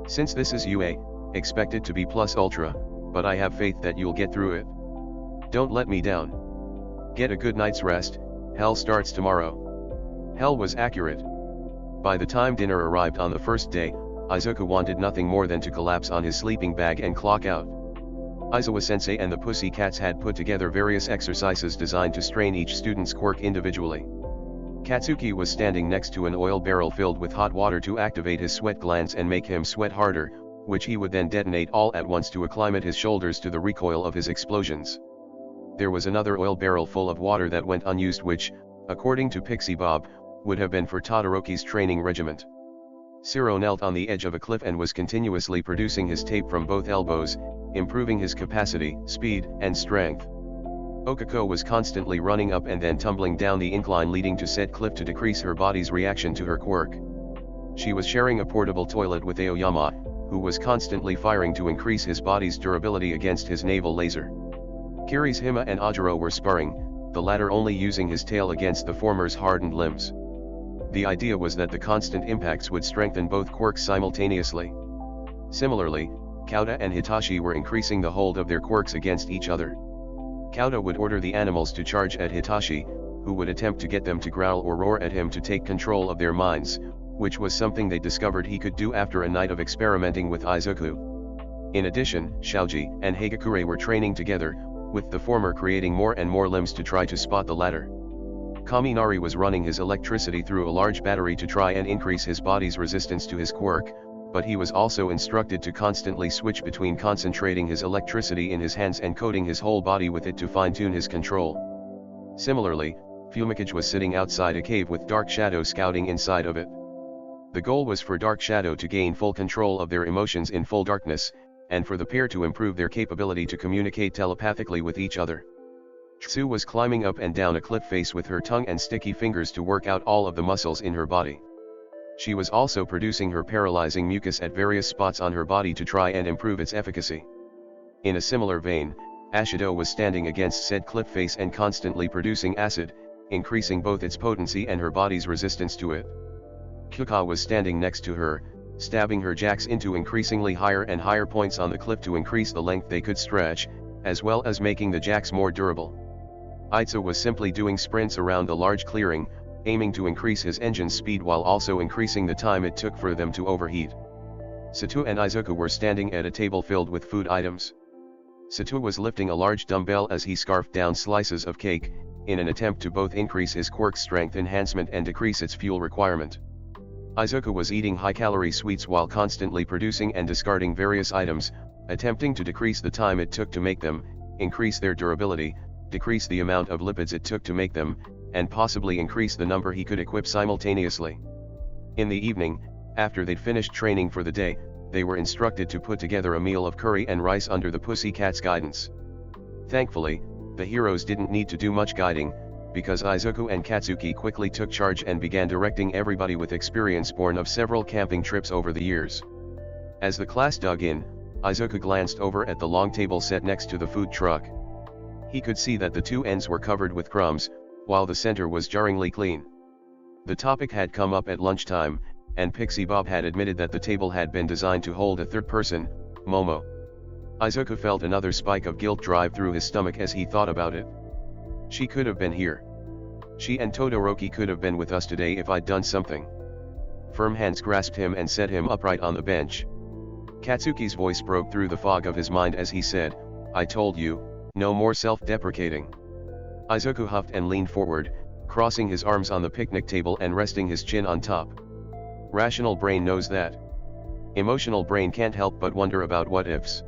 Since this is UA, expect it to be plus ultra, but I have faith that you'll get through it. Don't let me down. Get a good night's rest, hell starts tomorrow. Hell was accurate. By the time dinner arrived on the first day, Izuku wanted nothing more than to collapse on his sleeping bag and clock out. Aizawa-sensei and the Pussycats had put together various exercises designed to strain each student's quirk individually. Katsuki was standing next to an oil barrel filled with hot water to activate his sweat glands and make him sweat harder, which he would then detonate all at once to acclimate his shoulders to the recoil of his explosions. There was another oil barrel full of water that went unused which, according to Pixie Bob, would have been for Todoroki's training regiment. Zero knelt on the edge of a cliff and was continuously producing his tape from both elbows, improving his capacity, speed, and strength. Okako was constantly running up and then tumbling down the incline leading to said cliff to decrease her body's reaction to her quirk. She was sharing a portable toilet with Aoyama, who was constantly firing to increase his body's durability against his naval laser. Kirishima and Ajiro were sparring, the latter only using his tail against the former's hardened limbs. The idea was that the constant impacts would strengthen both quirks simultaneously. Similarly, Kauta and Hitachi were increasing the hold of their quirks against each other. Kauta would order the animals to charge at Hitachi, who would attempt to get them to growl or roar at him to take control of their minds, which was something they discovered he could do after a night of experimenting with Izuku. In addition, Shaoji and Hagakure were training together, with the former creating more and more limbs to try to spot the latter. Kaminari was running his electricity through a large battery to try and increase his body's resistance to his quirk, but he was also instructed to constantly switch between concentrating his electricity in his hands and coating his whole body with it to fine-tune his control. Similarly, Fumikage was sitting outside a cave with Dark Shadow scouting inside of it. The goal was for Dark Shadow to gain full control of their emotions in full darkness, and for the pair to improve their capability to communicate telepathically with each other. Tsu was climbing up and down a cliff face with her tongue and sticky fingers to work out all of the muscles in her body. She was also producing her paralyzing mucus at various spots on her body to try and improve its efficacy. In a similar vein, Ashido was standing against said cliff face and constantly producing acid, increasing both its potency and her body's resistance to it. Kyuka was standing next to her, stabbing her jacks into increasingly higher and higher points on the cliff to increase the length they could stretch, as well as making the jacks more durable. Aitsu was simply doing sprints around the large clearing, aiming to increase his engine's speed while also increasing the time it took for them to overheat. Sato and Izuku were standing at a table filled with food items. Sato was lifting a large dumbbell as he scarfed down slices of cake, in an attempt to both increase his quirk's strength enhancement and decrease its fuel requirement. Izuku was eating high-calorie sweets while constantly producing and discarding various items, attempting to decrease the time it took to make them, increase their durability, decrease the amount of lipids it took to make them, and possibly increase the number he could equip simultaneously. In the evening, after they'd finished training for the day, they were instructed to put together a meal of curry and rice under the Pussycat's guidance. Thankfully, the heroes didn't need to do much guiding, because Izuku and Katsuki quickly took charge and began directing everybody with experience born of several camping trips over the years. As the class dug in, Izuku glanced over at the long table set next to the food truck. He could see that the two ends were covered with crumbs, while the center was jarringly clean. The topic had come up at lunchtime, and Pixie Bob had admitted that the table had been designed to hold a third person, Momo. Izuku felt another spike of guilt drive through his stomach as he thought about it. She could have been here. She and Todoroki could have been with us today if I'd done something. Firm hands grasped him and set him upright on the bench. Katsuki's voice broke through the fog of his mind as he said, "I told you, no more self-deprecating." Izuku huffed and leaned forward, crossing his arms on the picnic table and resting his chin on top. Rational brain knows that. Emotional brain can't help but wonder about what-ifs.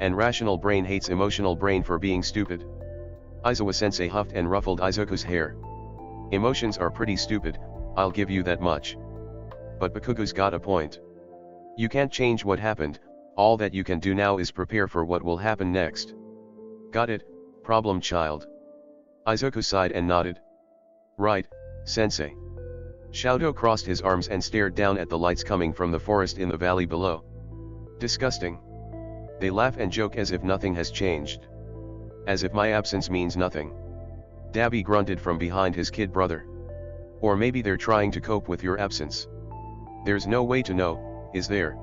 And rational brain hates emotional brain for being stupid. Izuwa-sensei huffed and ruffled Izuku's hair. Emotions are pretty stupid, I'll give you that much. But Bakugo's got a point. You can't change what happened, all that you can do now is prepare for what will happen next. Got it, problem child. Izuku sighed and nodded. Right, sensei. Shouto crossed his arms and stared down at the lights coming from the forest in the valley below. Disgusting. They laugh and joke as if nothing has changed. As if my absence means nothing. Dabby grunted from behind his kid brother. Or maybe they're trying to cope with your absence. There's no way to know, is there?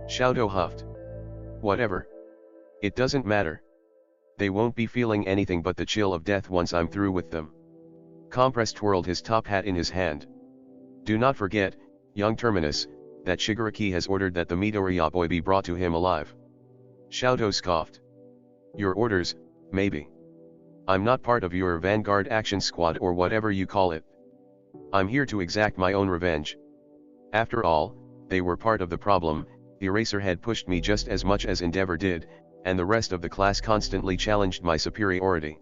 Shouto huffed. Whatever. It doesn't matter. They won't be feeling anything but the chill of death once I'm through with them. Compress twirled his top hat in his hand. Do not forget, young Terminus, that Shigaraki has ordered that the Midoriya boy be brought to him alive. Shouto scoffed. Your orders, maybe. I'm not part of your Vanguard action squad or whatever you call it. I'm here to exact my own revenge. After all, they were part of the problem, Eraserhead pushed me just as much as Endeavor did, and the rest of the class constantly challenged my superiority.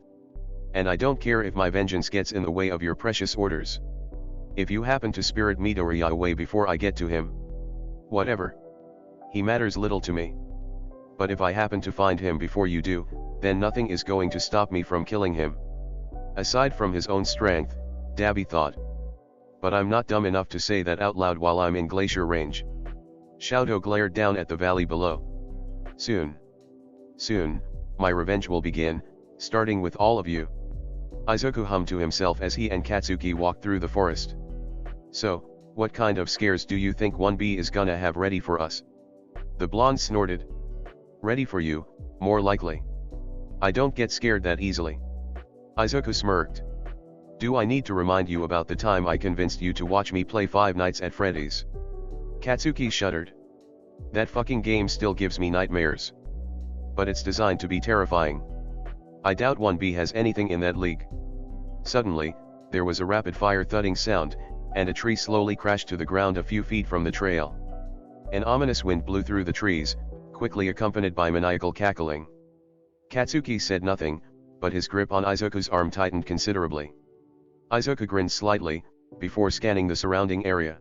And I don't care if my vengeance gets in the way of your precious orders. If you happen to spirit Midoriya away before I get to him, Whatever. He matters little to me. But if I happen to find him before you do, then nothing is going to stop me from killing him. Aside from his own strength, Dabi thought. But I'm not dumb enough to say that out loud while I'm in glacier range. Shouto glared down at the valley below. Soon, my revenge will begin, starting with all of you. Izuku hummed to himself as he and Katsuki walked through the forest. So, what kind of scares do you think 1B is gonna have ready for us? The blonde snorted. Ready for you, more likely. I don't get scared that easily. Izuku smirked. Do I need to remind you about the time I convinced you to watch me play Five Nights at Freddy's? Katsuki shuddered. That fucking game still gives me nightmares. But it's designed to be terrifying. I doubt 1B has anything in that league. Suddenly, there was a rapid-fire thudding sound, and a tree slowly crashed to the ground a few feet from the trail. An ominous wind blew through the trees, quickly accompanied by maniacal cackling. Katsuki said nothing, but his grip on Izuku's arm tightened considerably. Izuku grinned slightly, before scanning the surrounding area.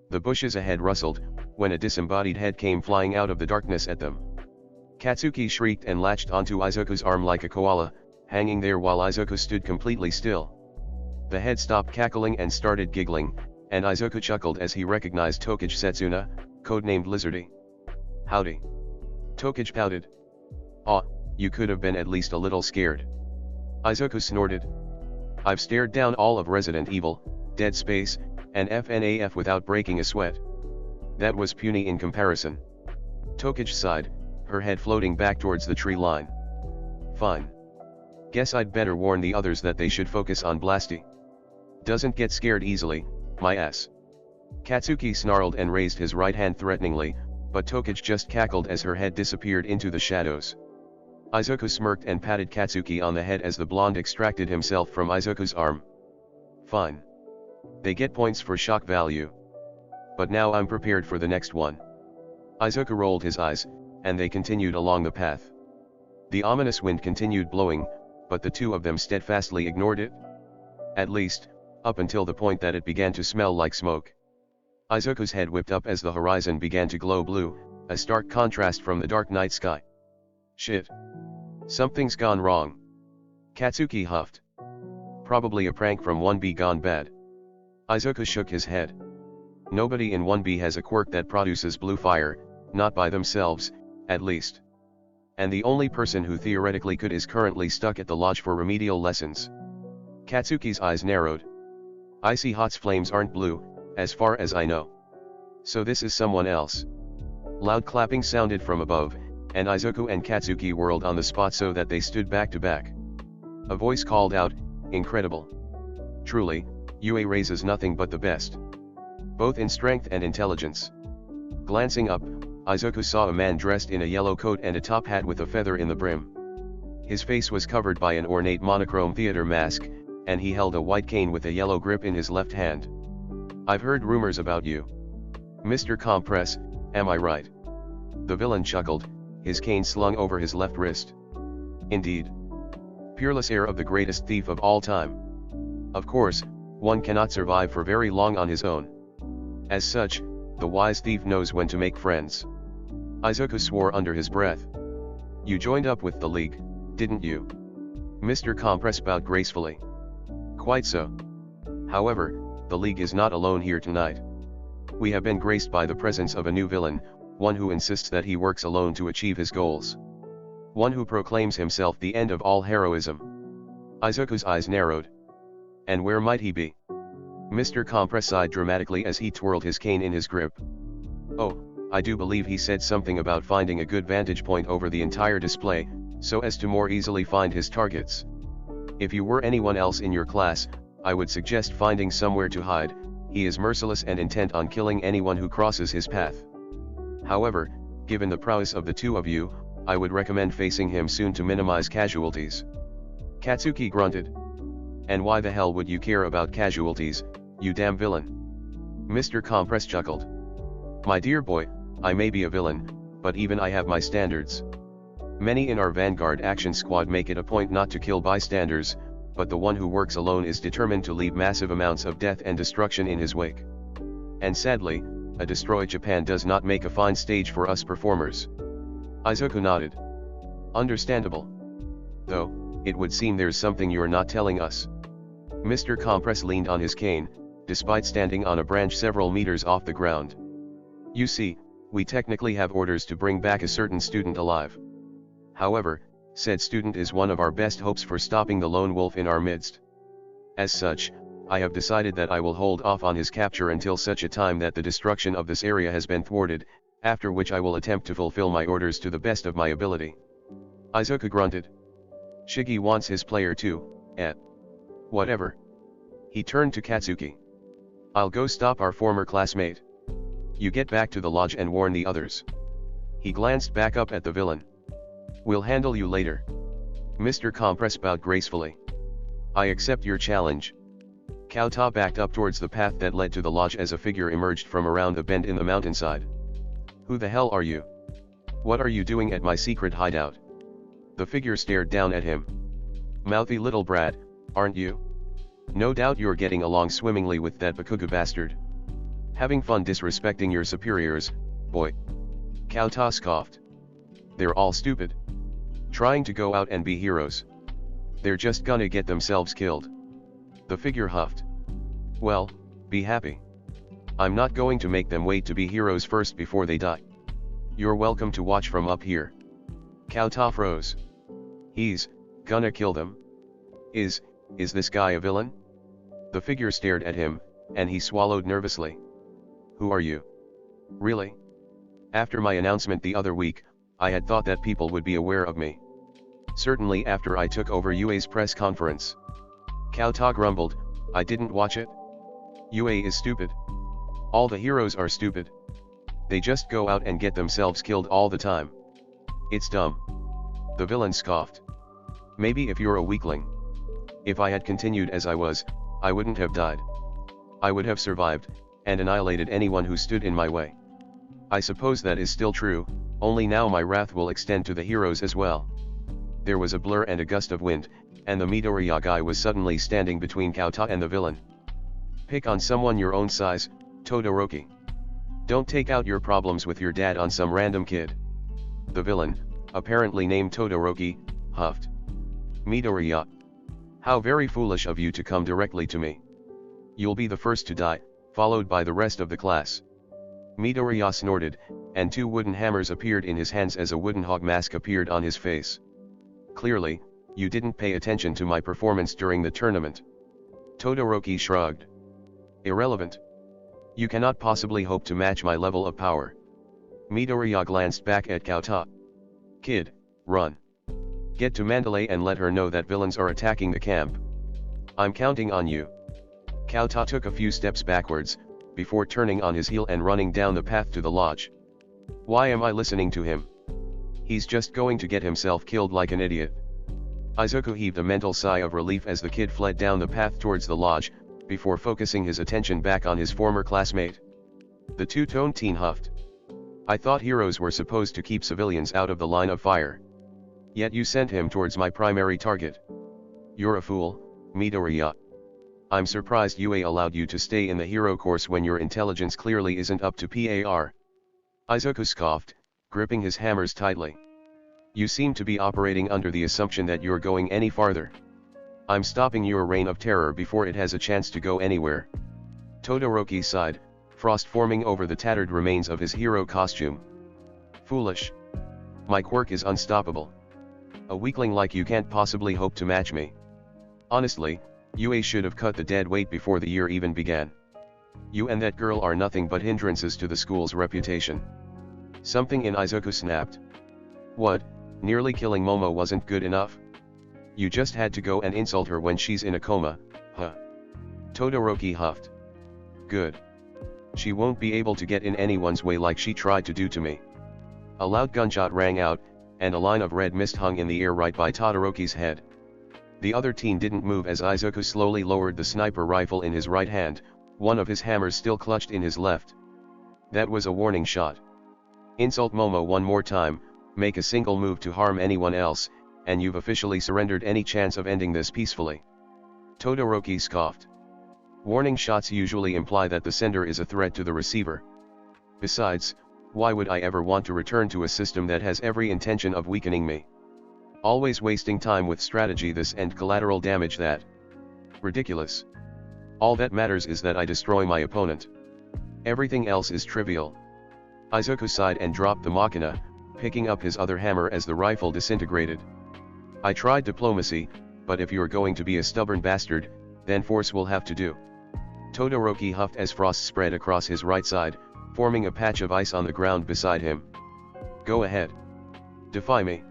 The bushes ahead rustled, when a disembodied head came flying out of the darkness at them. Katsuki shrieked and latched onto Izuku's arm like a koala, hanging there while Izuku stood completely still. The head stopped cackling and started giggling, and Izuku chuckled as he recognized Tokage Setsuna, codenamed Lizardy. Howdy. Tokage pouted. Aw, you could have been at least a little scared. Izuku snorted. I've stared down all of Resident Evil, Dead Space, and FNAF without breaking a sweat. That was puny in comparison. Tokage sighed, her head floating back towards the tree line. Fine. Guess I'd better warn the others that they should focus on Blasty. Doesn't get scared easily, my ass. Katsuki snarled and raised his right hand threateningly, but Tokage just cackled as her head disappeared into the shadows. Izuku smirked and patted Katsuki on the head as the blonde extracted himself from Izuku's arm. Fine. They get points for shock value. But now I'm prepared for the next one. Izuku rolled his eyes, and they continued along the path. The ominous wind continued blowing, but the two of them steadfastly ignored it. At least, up until the point that it began to smell like smoke. Izuku's head whipped up as the horizon began to glow blue, a stark contrast from the dark night sky. Shit. Something's gone wrong. Katsuki huffed. Probably a prank from 1B gone bad. Izuku shook his head. Nobody in 1B has a quirk that produces blue fire, not by themselves, at least. And the only person who theoretically could is currently stuck at the lodge for remedial lessons. Katsuki's eyes narrowed. Icy Hot's flames aren't blue, as far as I know. So this is someone else. Loud clapping sounded from above, and Izuku and Katsuki whirled on the spot so that they stood back to back. A voice called out, incredible. Truly, UA raises nothing but the best. Both in strength and intelligence. Glancing up, Izuku saw a man dressed in a yellow coat and a top hat with a feather in the brim. His face was covered by an ornate monochrome theater mask, and he held a white cane with a yellow grip in his left hand. I've heard rumors about you. Mr. Compress, am I right? The villain chuckled, his cane slung over his left wrist. Indeed. Peerless heir of the greatest thief of all time. Of course, one cannot survive for very long on his own. As such, the wise thief knows when to make friends. Izuku swore under his breath. You joined up with the League, didn't you? Mr. Compress bowed gracefully. Quite so. However, the League is not alone here tonight. We have been graced by the presence of a new villain, one who insists that he works alone to achieve his goals. One who proclaims himself the end of all heroism. Izuku's eyes narrowed. And where might he be? Mr. Compress sighed dramatically as he twirled his cane in his grip. Oh, I do believe he said something about finding a good vantage point over the entire display, so as to more easily find his targets. If you were anyone else in your class, I would suggest finding somewhere to hide. He is merciless and intent on killing anyone who crosses his path. However, given the prowess of the two of you, I would recommend facing him soon to minimize casualties. Katsuki grunted. And why the hell would you care about casualties, you damn villain? Mr. Compress chuckled. My dear boy, I may be a villain, but even I have my standards. Many in our Vanguard action squad make it a point not to kill bystanders, but the one who works alone is determined to leave massive amounts of death and destruction in his wake. And sadly, a Destroy Japan does not make a fine stage for us performers. Izuku nodded. Understandable. Though, it would seem there's something you're not telling us. Mr. Compress leaned on his cane, despite standing on a branch several meters off the ground. You see, we technically have orders to bring back a certain student alive. However, said student is one of our best hopes for stopping the lone wolf in our midst. As such, I have decided that I will hold off on his capture until such a time that the destruction of this area has been thwarted, after which I will attempt to fulfill my orders to the best of my ability. Izuku grunted. Shigi wants his player too, whatever. He turned to Katsuki. I'll go stop our former classmate. You get back to the lodge and warn the others. He glanced back up at the villain. We'll handle you later. Mr. Compress bowed gracefully. I accept your challenge. Kauta backed up towards the path that led to the lodge as a figure emerged from around a bend in the mountainside. Who the hell are you? What are you doing at my secret hideout? The figure stared down at him. Mouthy little brat, aren't you? No doubt you're getting along swimmingly with that Bakuga bastard. Having fun disrespecting your superiors, boy. Kauta scoffed. They're all stupid. Trying to go out and be heroes. They're just gonna get themselves killed. The figure huffed. Well, be happy. I'm not going to make them wait to be heroes first before they die. You're welcome to watch from up here. Kauta froze. He's gonna kill them? Is this guy a villain? The figure stared at him, and he swallowed nervously. Who are you? Really? After my announcement the other week, I had thought that people would be aware of me. Certainly after I took over UA's press conference. Kauta grumbled, I didn't watch it. UA is stupid. All the heroes are stupid. They just go out and get themselves killed all the time. It's dumb. The villain scoffed. Maybe if you're a weakling. If I had continued as I was, I wouldn't have died. I would have survived, and annihilated anyone who stood in my way. I suppose that is still true, only now my wrath will extend to the heroes as well. There was a blur and a gust of wind, and the Midoriya guy was suddenly standing between Kauta and the villain. Pick on someone your own size, Todoroki. Don't take out your problems with your dad on some random kid. The villain, apparently named Todoroki, huffed. Midoriya. How very foolish of you to come directly to me. You'll be the first to die, followed by the rest of the class. Midoriya snorted, and two wooden hammers appeared in his hands as a wooden hog mask appeared on his face. Clearly, you didn't pay attention to my performance during the tournament. Todoroki shrugged. Irrelevant. You cannot possibly hope to match my level of power. Midoriya glanced back at Kauta. Kid, run. Get to Mandalay and let her know that villains are attacking the camp. I'm counting on you. Kauta took a few steps backwards, before turning on his heel and running down the path to the lodge. Why am I listening to him? He's just going to get himself killed like an idiot. Izuku heaved a mental sigh of relief as the kid fled down the path towards the lodge, before focusing his attention back on his former classmate. The two-tone teen huffed. I thought heroes were supposed to keep civilians out of the line of fire. Yet you sent him towards my primary target. You're a fool, Midoriya. I'm surprised UA allowed you to stay in the hero course when your intelligence clearly isn't up to par. Izuku scoffed, gripping his hammers tightly. You seem to be operating under the assumption that you're going any farther. I'm stopping your reign of terror before it has a chance to go anywhere. Todoroki sighed, frost forming over the tattered remains of his hero costume. Foolish. My quirk is unstoppable. A weakling like you can't possibly hope to match me. Honestly, UA should have cut the dead weight before the year even began. You and that girl are nothing but hindrances to the school's reputation. Something in Izuku snapped. What, nearly killing Momo wasn't good enough? You just had to go and insult her when she's in a coma, huh? Todoroki huffed. Good. She won't be able to get in anyone's way like she tried to do to me. A loud gunshot rang out, and a line of red mist hung in the air right by Todoroki's head. The other teen didn't move as Izuku slowly lowered the sniper rifle in his right hand, one of his hammers still clutched in his left. That was a warning shot. Insult Momo one more time, make a single move to harm anyone else, and you've officially surrendered any chance of ending this peacefully. Todoroki scoffed. Warning shots usually imply that the sender is a threat to the receiver. Besides, why would I ever want to return to a system that has every intention of weakening me? Always wasting time with strategy this and collateral damage that. Ridiculous. All that matters is that I destroy my opponent. Everything else is trivial. Izuku sighed and dropped the machina, picking up his other hammer as the rifle disintegrated. I tried diplomacy, but if you're going to be a stubborn bastard, then force will have to do. Todoroki huffed as frost spread across his right side, forming a patch of ice on the ground beside him. Go ahead. Defy me.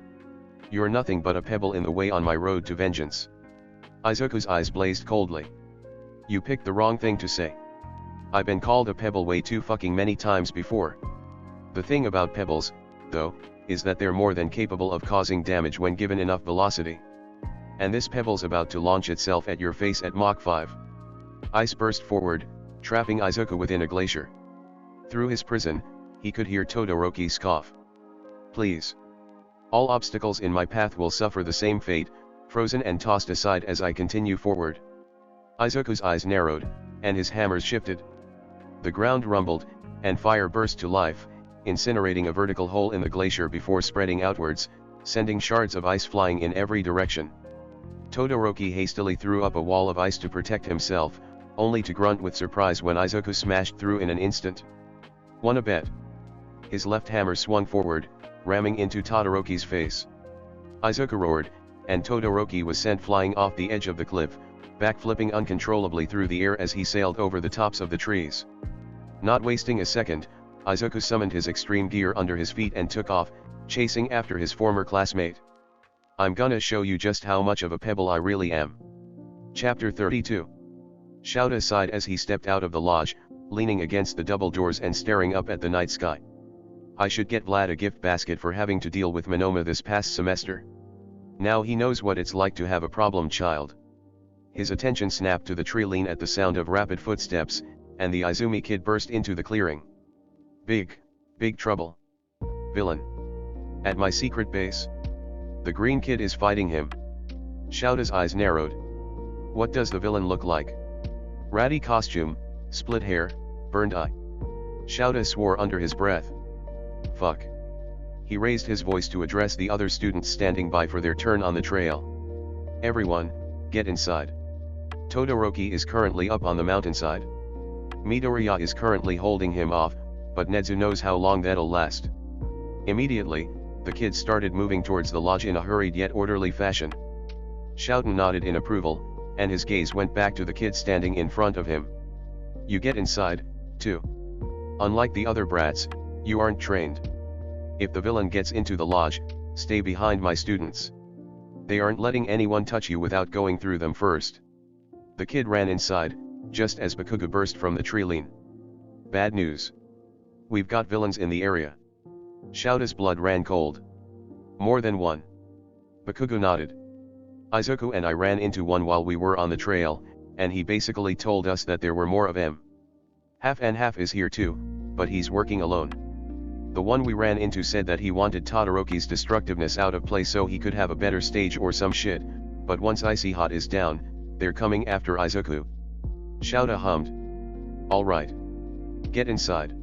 You're nothing but a pebble in the way on my road to vengeance. Izuku's eyes blazed coldly. You picked the wrong thing to say. I've been called a pebble way too fucking many times before. The thing about pebbles, though, is that they're more than capable of causing damage when given enough velocity. And this pebble's about to launch itself at your face at Mach 5. Ice burst forward, trapping Izuku within a glacier. Through his prison, he could hear Todoroki scoff. Please. All obstacles in my path will suffer the same fate, frozen and tossed aside as I continue forward. Izuku's eyes narrowed, and his hammers shifted. The ground rumbled, and fire burst to life, incinerating a vertical hole in the glacier before spreading outwards, sending shards of ice flying in every direction. Todoroki hastily threw up a wall of ice to protect himself, only to grunt with surprise when Izuku smashed through in an instant. Wanna bet? His left hammer swung forward, ramming into Todoroki's face. Izuku roared, and Todoroki was sent flying off the edge of the cliff, backflipping uncontrollably through the air as he sailed over the tops of the trees. Not wasting a second, Izuku summoned his extreme gear under his feet and took off, chasing after his former classmate. I'm gonna show you just how much of a pebble I really am. Chapter 32. Shouta sighed as he stepped out of the lodge, leaning against the double doors and staring up at the night sky. I should get Vlad a gift basket for having to deal with Monoma this past semester. Now he knows what it's like to have a problem child. His attention snapped to the tree lean at the sound of rapid footsteps, and the Izumi kid burst into the clearing. Big trouble. Villain. At my secret base. The green kid is fighting him. Shouta's eyes narrowed. What does the villain look like? Ratty costume, split hair, burned eye. Shouta swore under his breath. Fuck. He raised his voice to address the other students standing by for their turn on the trail. Everyone, get inside. Todoroki is currently up on the mountainside. Midoriya is currently holding him off, but Nezu knows how long that'll last. Immediately, the kids started moving towards the lodge in a hurried yet orderly fashion. Shouta nodded in approval, and his gaze went back to the kid standing in front of him. You get inside, too. Unlike the other brats, you aren't trained. If the villain gets into the lodge, stay behind my students. They aren't letting anyone touch you without going through them first. The kid ran inside, just as Bakugo burst from the tree lean. Bad news. We've got villains in the area. Shouta's blood ran cold. More than one. Bakugo nodded. Izuku and I ran into one while we were on the trail, and he basically told us that there were more of them. Half and Half is here too, but he's working alone. The one we ran into said that he wanted Todoroki's destructiveness out of play so he could have a better stage or some shit, but once Icy Hot is down, they're coming after Izuku. Shouta hummed. Alright. Get inside.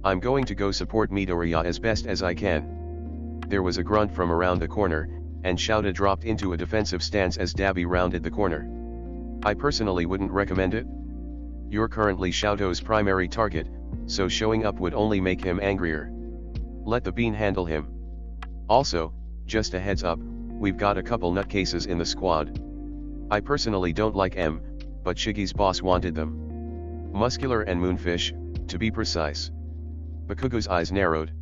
I'm going to go support Midoriya as best as I can. There was a grunt from around the corner, and Shouta dropped into a defensive stance as Dabi rounded the corner. I personally wouldn't recommend it. You're currently Shouto's primary target, so showing up would only make him angrier. Let the bean handle him. Also, just a heads up, we've got a couple nutcases in the squad. I personally don't like M, but Shigi's boss wanted them. Muscular and Moonfish, to be precise. Bakugo's eyes narrowed.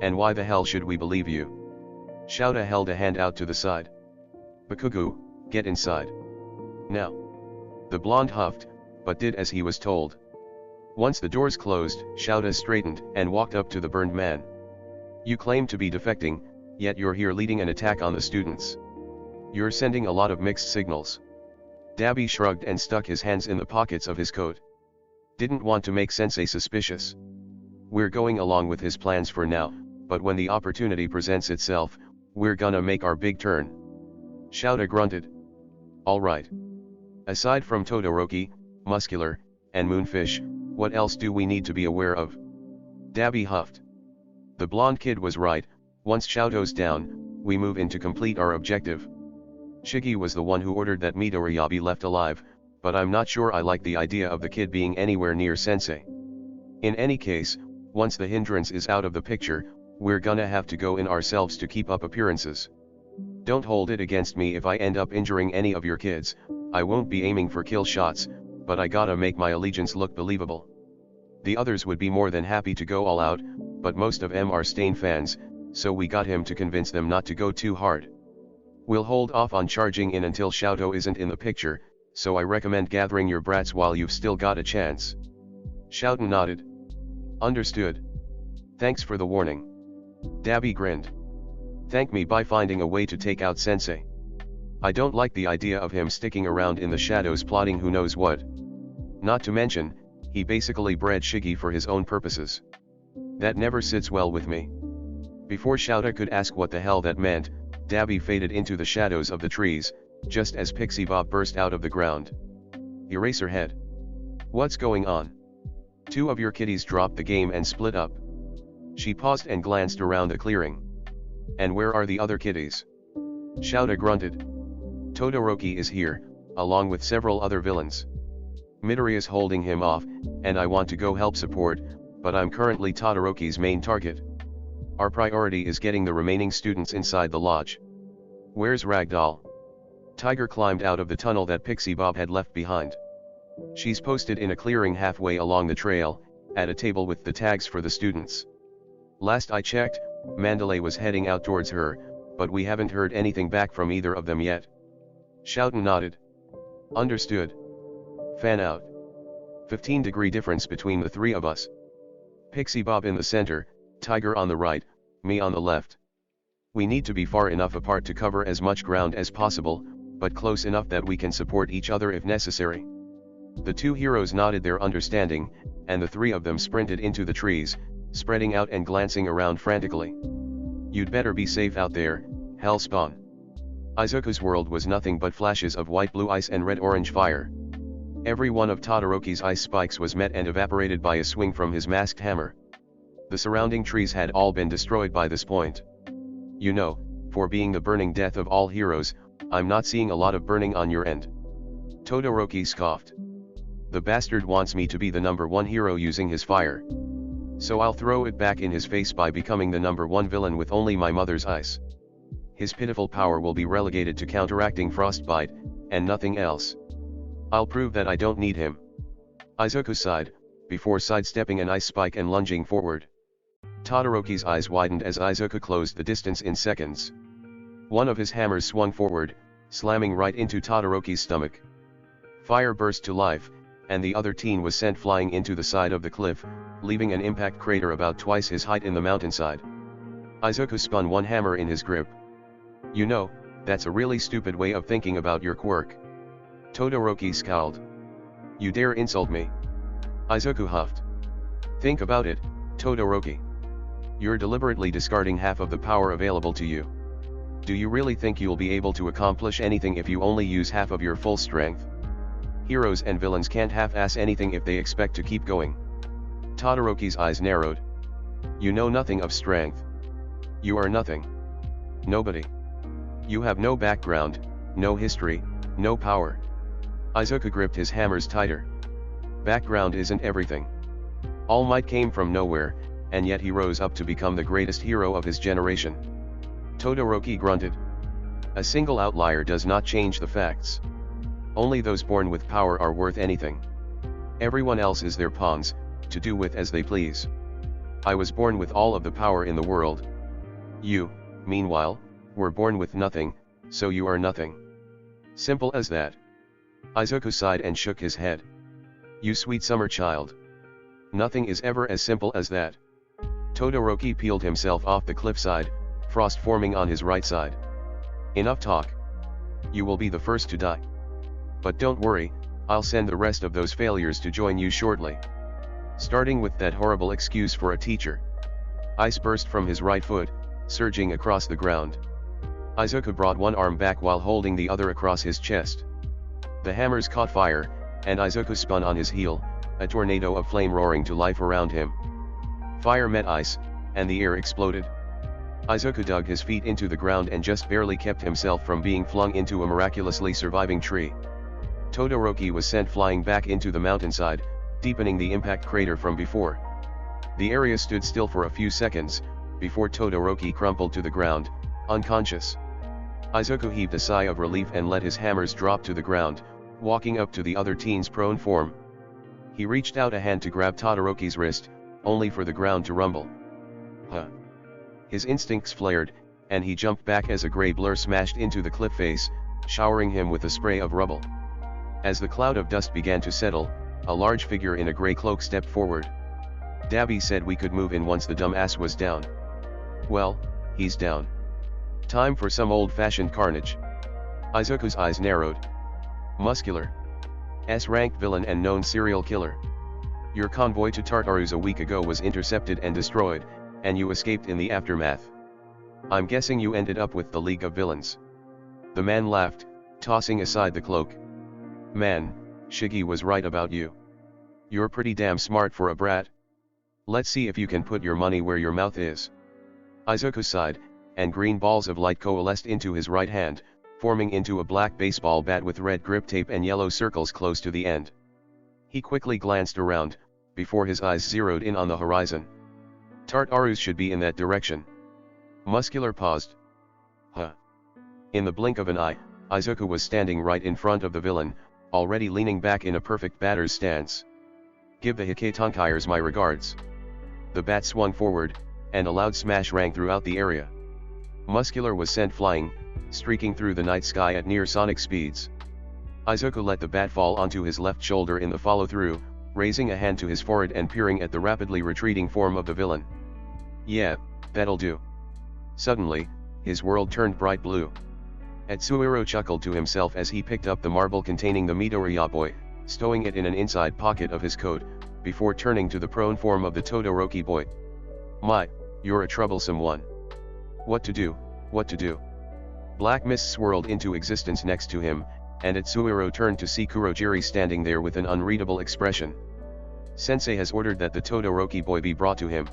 And why the hell should we believe you? Shouta held a hand out to the side. Bakugo, get inside. Now. The blonde huffed, but did as he was told. Once the doors closed, Shouta straightened and walked up to the burned man. You claim to be defecting, yet you're here leading an attack on the students. You're sending a lot of mixed signals. Dabi shrugged and stuck his hands in the pockets of his coat. Didn't want to make Sensei suspicious. We're going along with his plans for now, but when the opportunity presents itself, we're gonna make our big turn. Shouta grunted. Alright. Aside from Todoroki, Muscular, and Moonfish, what else do we need to be aware of? Dabi huffed. The blonde kid was right, once Shoto's down, we move in to complete our objective. Shiggy was the one who ordered that Midoriya be left alive, but I'm not sure I like the idea of the kid being anywhere near Sensei. In any case, once the hindrance is out of the picture, we're gonna have to go in ourselves to keep up appearances. Don't hold it against me if I end up injuring any of your kids. I won't be aiming for kill shots, but I gotta make my allegiance look believable. The others would be more than happy to go all out, but most of them are Stain fans, so we got him to convince them not to go too hard. We'll hold off on charging in until Shoto isn't in the picture, so I recommend gathering your brats while you've still got a chance. Shouten nodded. Understood. Thanks for the warning. Dabi grinned. Thank me by finding a way to take out Sensei. I don't like the idea of him sticking around in the shadows plotting who knows what. Not to mention, he basically bred Shiggy for his own purposes. That never sits well with me. Before Shouta could ask what the hell that meant, Dabi faded into the shadows of the trees, just as Pixie Bob burst out of the ground. Eraserhead. What's going on? Two of your kitties dropped the game and split up. She paused and glanced around the clearing. And where are the other kitties? Shouta grunted. Todoroki is here, along with several other villains. Midoriya's holding him off, and I want to go help support, but I'm currently Todoroki's main target. Our priority is getting the remaining students inside the lodge. Where's Ragdoll? Tiger climbed out of the tunnel that Pixie Bob had left behind. She's posted in a clearing halfway along the trail, at a table with the tags for the students. Last I checked, Mandalay was heading out towards her, but we haven't heard anything back from either of them yet. Shouten nodded. Understood. Fan out. 15-degree difference between the three of us. Pixie Bob in the center, Tiger on the right, me on the left. We need to be far enough apart to cover as much ground as possible, but close enough that we can support each other if necessary. The two heroes nodded their understanding, and the three of them sprinted into the trees, spreading out and glancing around frantically. You'd better be safe out there, Hellspawn. Izuku's world was nothing but flashes of white-blue ice and red-orange fire. Every one of Todoroki's ice spikes was met and evaporated by a swing from his masked hammer. The surrounding trees had all been destroyed by this point. You know, for being the burning death of all heroes, I'm not seeing a lot of burning on your end. Todoroki scoffed. The bastard wants me to be the #1 hero using his fire. So I'll throw it back in his face by becoming the #1 villain with only my mother's ice. His pitiful power will be relegated to counteracting frostbite, and nothing else. I'll prove that I don't need him. Izuku sighed, before sidestepping an ice spike and lunging forward. Todoroki's eyes widened as Izuku closed the distance in seconds. One of his hammers swung forward, slamming right into Todoroki's stomach. Fire burst to life, and the other teen was sent flying into the side of the cliff, leaving an impact crater about twice his height in the mountainside. Izuku spun one hammer in his grip. You know, that's a really stupid way of thinking about your quirk. Todoroki scowled. You dare insult me? Izuku huffed. Think about it, Todoroki. You're deliberately discarding half of the power available to you. Do you really think you'll be able to accomplish anything if you only use half of your full strength? Heroes and villains can't half-ass anything if they expect to keep going. Todoroki's eyes narrowed. You know nothing of strength. You are nothing. Nobody. You have no background, no history, no power. Izuku gripped his hammers tighter. Background isn't everything. All might came from nowhere, and yet he rose up to become the greatest hero of his generation. Todoroki grunted. A single outlier does not change the facts. Only those born with power are worth anything. Everyone else is their pawns, to do with as they please. I was born with all of the power in the world. You, meanwhile, were born with nothing, so you are nothing. Simple as that. Izuku sighed and shook his head. You sweet summer child. Nothing is ever as simple as that. Todoroki peeled himself off the cliffside, frost forming on his right side. Enough talk. You will be the first to die. But don't worry, I'll send the rest of those failures to join you shortly. Starting with that horrible excuse for a teacher. Ice burst from his right foot, surging across the ground. Izuku brought one arm back while holding the other across his chest. The hammers caught fire, and Izuku spun on his heel, a tornado of flame roaring to life around him. Fire met ice, and the air exploded. Izuku dug his feet into the ground and just barely kept himself from being flung into a miraculously surviving tree. Todoroki was sent flying back into the mountainside, deepening the impact crater from before. The area stood still for a few seconds, before Todoroki crumpled to the ground, unconscious. Izuku heaved a sigh of relief and let his hammers drop to the ground, walking up to the other teen's prone form. He reached out a hand to grab Todoroki's wrist, only for the ground to rumble. Huh. His instincts flared, and he jumped back as a gray blur smashed into the cliff face, showering him with a spray of rubble. As the cloud of dust began to settle, a large figure in a gray cloak stepped forward. Dabi said we could move in once the dumbass was down. Well, he's down. Time for some old-fashioned carnage. Izuku's eyes narrowed. Muscular. S-ranked villain and known serial killer. Your convoy to Tartarus a week ago was intercepted and destroyed, and you escaped in the aftermath. I'm guessing you ended up with the League of Villains. The man laughed, tossing aside the cloak. Man, Shiggy was right about you. You're pretty damn smart for a brat. Let's see if you can put your money where your mouth is. Izuku sighed, and green balls of light coalesced into his right hand, forming into a black baseball bat with red grip tape and yellow circles close to the end. He quickly glanced around, before his eyes zeroed in on the horizon. Tartarus should be in that direction. Muscular paused. Huh. In the blink of an eye, Izuku was standing right in front of the villain, already leaning back in a perfect batter's stance. Give the Hikatankaiers my regards. The bat swung forward, and a loud smash rang throughout the area. Muscular was sent flying, streaking through the night sky at near sonic speeds. Izuku let the bat fall onto his left shoulder in the follow-through, raising a hand to his forehead and peering at the rapidly retreating form of the villain. Yeah, that'll do. Suddenly, his world turned bright blue. Etsuhiro chuckled to himself as he picked up the marble containing the Midoriya boy, stowing it in an inside pocket of his coat, before turning to the prone form of the Todoroki boy. My, you're a troublesome one. What to do, what to do? Black mist swirled into existence next to him, and Etsuhiro turned to see Kurogiri standing there with an unreadable expression. Sensei has ordered that the Todoroki boy be brought to him.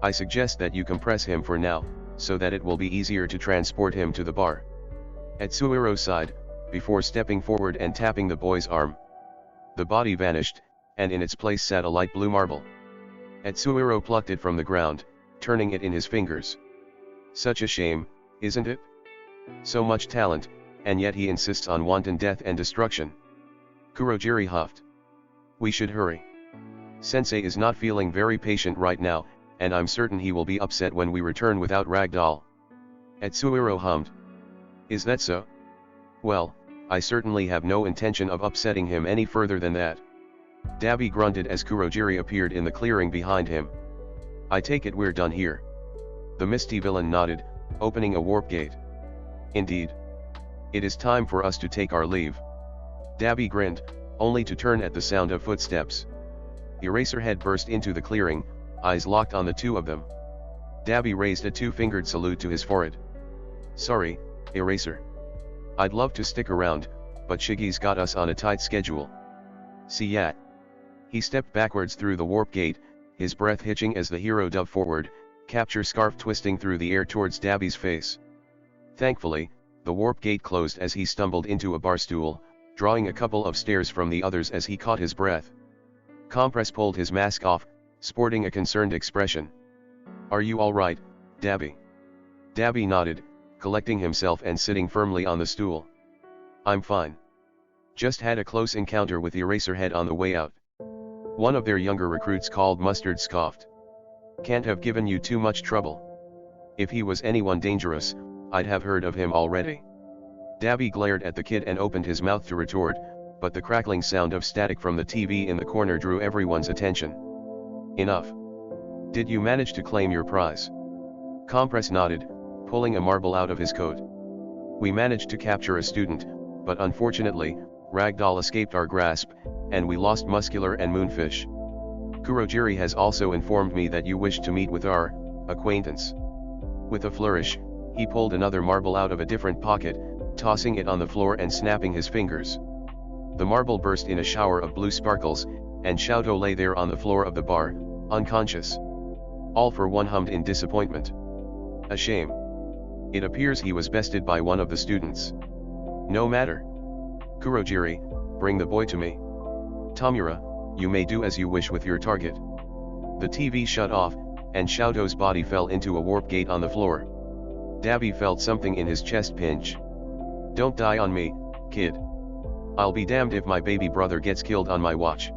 I suggest that you compress him for now, so that it will be easier to transport him to the bar. Etsuhiro sighed, before stepping forward and tapping the boy's arm. The body vanished, and in its place sat a light blue marble. Etsuhiro plucked it from the ground, turning it in his fingers. Such a shame, isn't it? So much talent, and yet he insists on wanton death and destruction. Kurogiri huffed. We should hurry. Sensei is not feeling very patient right now, and I'm certain he will be upset when we return without Ragdoll. Etsuhiro hummed. Is that so? Well, I certainly have no intention of upsetting him any further than that. Dabi grunted as Kurogiri appeared in the clearing behind him. I take it we're done here. The misty villain nodded, opening a warp gate. Indeed. It is time for us to take our leave. Dabi grinned, only to turn at the sound of footsteps. Eraserhead burst into the clearing, eyes locked on the two of them. Dabi raised a two-fingered salute to his forehead. Sorry, Eraser. I'd love to stick around, but Shiggy's got us on a tight schedule. See ya. He stepped backwards through the warp gate, his breath hitching as the hero dove forward, capture scarf twisting through the air towards Dabi's face. Thankfully, the warp gate closed as he stumbled into a bar stool, drawing a couple of stairs from the others as he caught his breath. Compress pulled his mask off, sporting a concerned expression. Are you all right, Dabi? Dabi nodded, collecting himself and sitting firmly on the stool. I'm fine. Just had a close encounter with Eraserhead on the way out. One of their younger recruits called Mustard scoffed. Can't have given you too much trouble. If he was anyone dangerous, I'd have heard of him already. Dabi glared at the kid and opened his mouth to retort, but the crackling sound of static from the TV in the corner drew everyone's attention. Enough. Did you manage to claim your prize? Compress nodded, pulling a marble out of his coat. We managed to capture a student, but unfortunately, Ragdoll escaped our grasp, and we lost Muscular and Moonfish. Kurogiri has also informed me that you wish to meet with our acquaintance. With a flourish, he pulled another marble out of a different pocket, tossing it on the floor and snapping his fingers. The marble burst in a shower of blue sparkles, and Shouto lay there on the floor of the bar, unconscious. All For One hummed in disappointment. A shame. It appears he was bested by one of the students. No matter. Kurogiri, bring the boy to me. Tamura, you may do as you wish with your target. The TV shut off, and Shoto's body fell into a warp gate on the floor. Dabi felt something in his chest pinch. Don't die on me, kid. I'll be damned if my baby brother gets killed on my watch.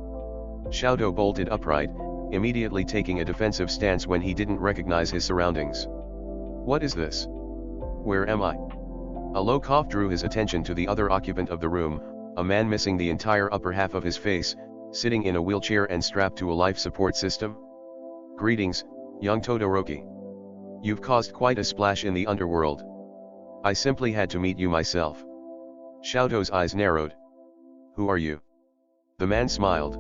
Shoto bolted upright, immediately taking a defensive stance when he didn't recognize his surroundings. What is this? Where am I? A low cough drew his attention to the other occupant of the room, a man missing the entire upper half of his face, sitting in a wheelchair and strapped to a life support system. Greetings, young Todoroki. You've caused quite a splash in the underworld. I simply had to meet you myself. Shoto's eyes narrowed. Who are you? The man smiled.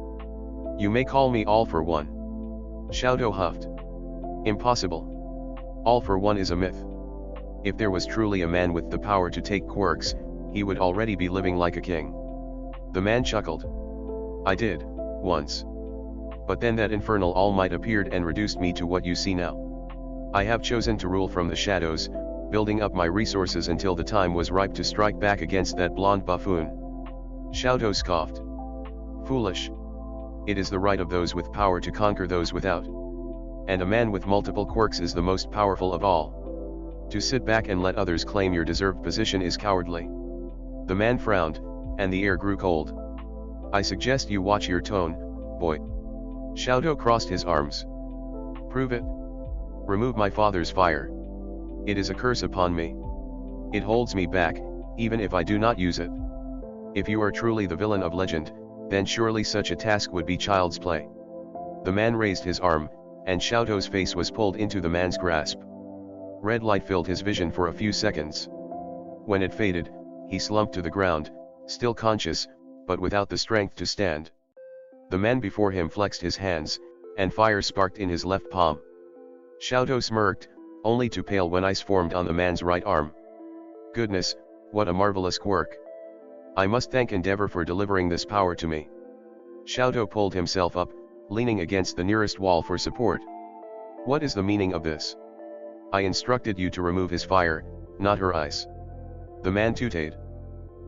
You may call me All For One. Shoto huffed. Impossible. All For One is a myth. If there was truly a man with the power to take quirks, he would already be living like a king. The man chuckled. I did, once. But then that infernal All Might appeared and reduced me to what you see now. I have chosen to rule from the shadows, building up my resources until the time was ripe to strike back against that blonde buffoon. Shoto scoffed. Foolish. It is the right of those with power to conquer those without. And a man with multiple quirks is the most powerful of all. To sit back and let others claim your deserved position is cowardly. The man frowned, and the air grew cold. I suggest you watch your tone, boy. Shoto crossed his arms. Prove it. Remove my father's fire. It is a curse upon me. It holds me back, even if I do not use it. If you are truly the villain of legend, then surely such a task would be child's play. The man raised his arm, and Shoto's face was pulled into the man's grasp. Red light filled his vision for a few seconds. When it faded, he slumped to the ground, still conscious, but without the strength to stand. The man before him flexed his hands, and fire sparked in his left palm. Shoto smirked, only to pale when ice formed on the man's right arm. Goodness, what a marvelous quirk. I must thank Endeavor for delivering this power to me. Shoto pulled himself up, leaning against the nearest wall for support. What is the meaning of this? I instructed you to remove his fire, not her ice. The man tooted.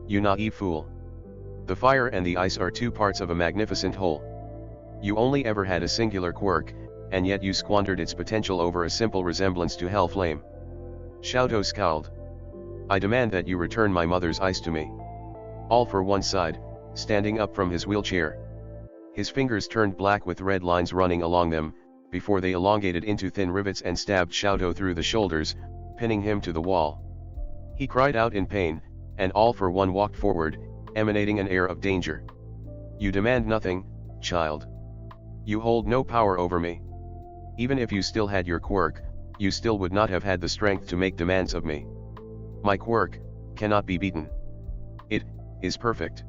You naive fool. The fire and the ice are two parts of a magnificent whole. You only ever had a singular quirk, and yet you squandered its potential over a simple resemblance to hell flame. Shoto scowled. I demand that you return my mother's ice to me. All For One side, standing up from his wheelchair. His fingers turned black with red lines running along them, before they elongated into thin rivets and stabbed Shoto through the shoulders, pinning him to the wall. He cried out in pain, and All For One walked forward, emanating an air of danger. You demand nothing, child. You hold no power over me. Even if you still had your quirk, you still would not have had the strength to make demands of me. My quirk cannot be beaten. It is perfect.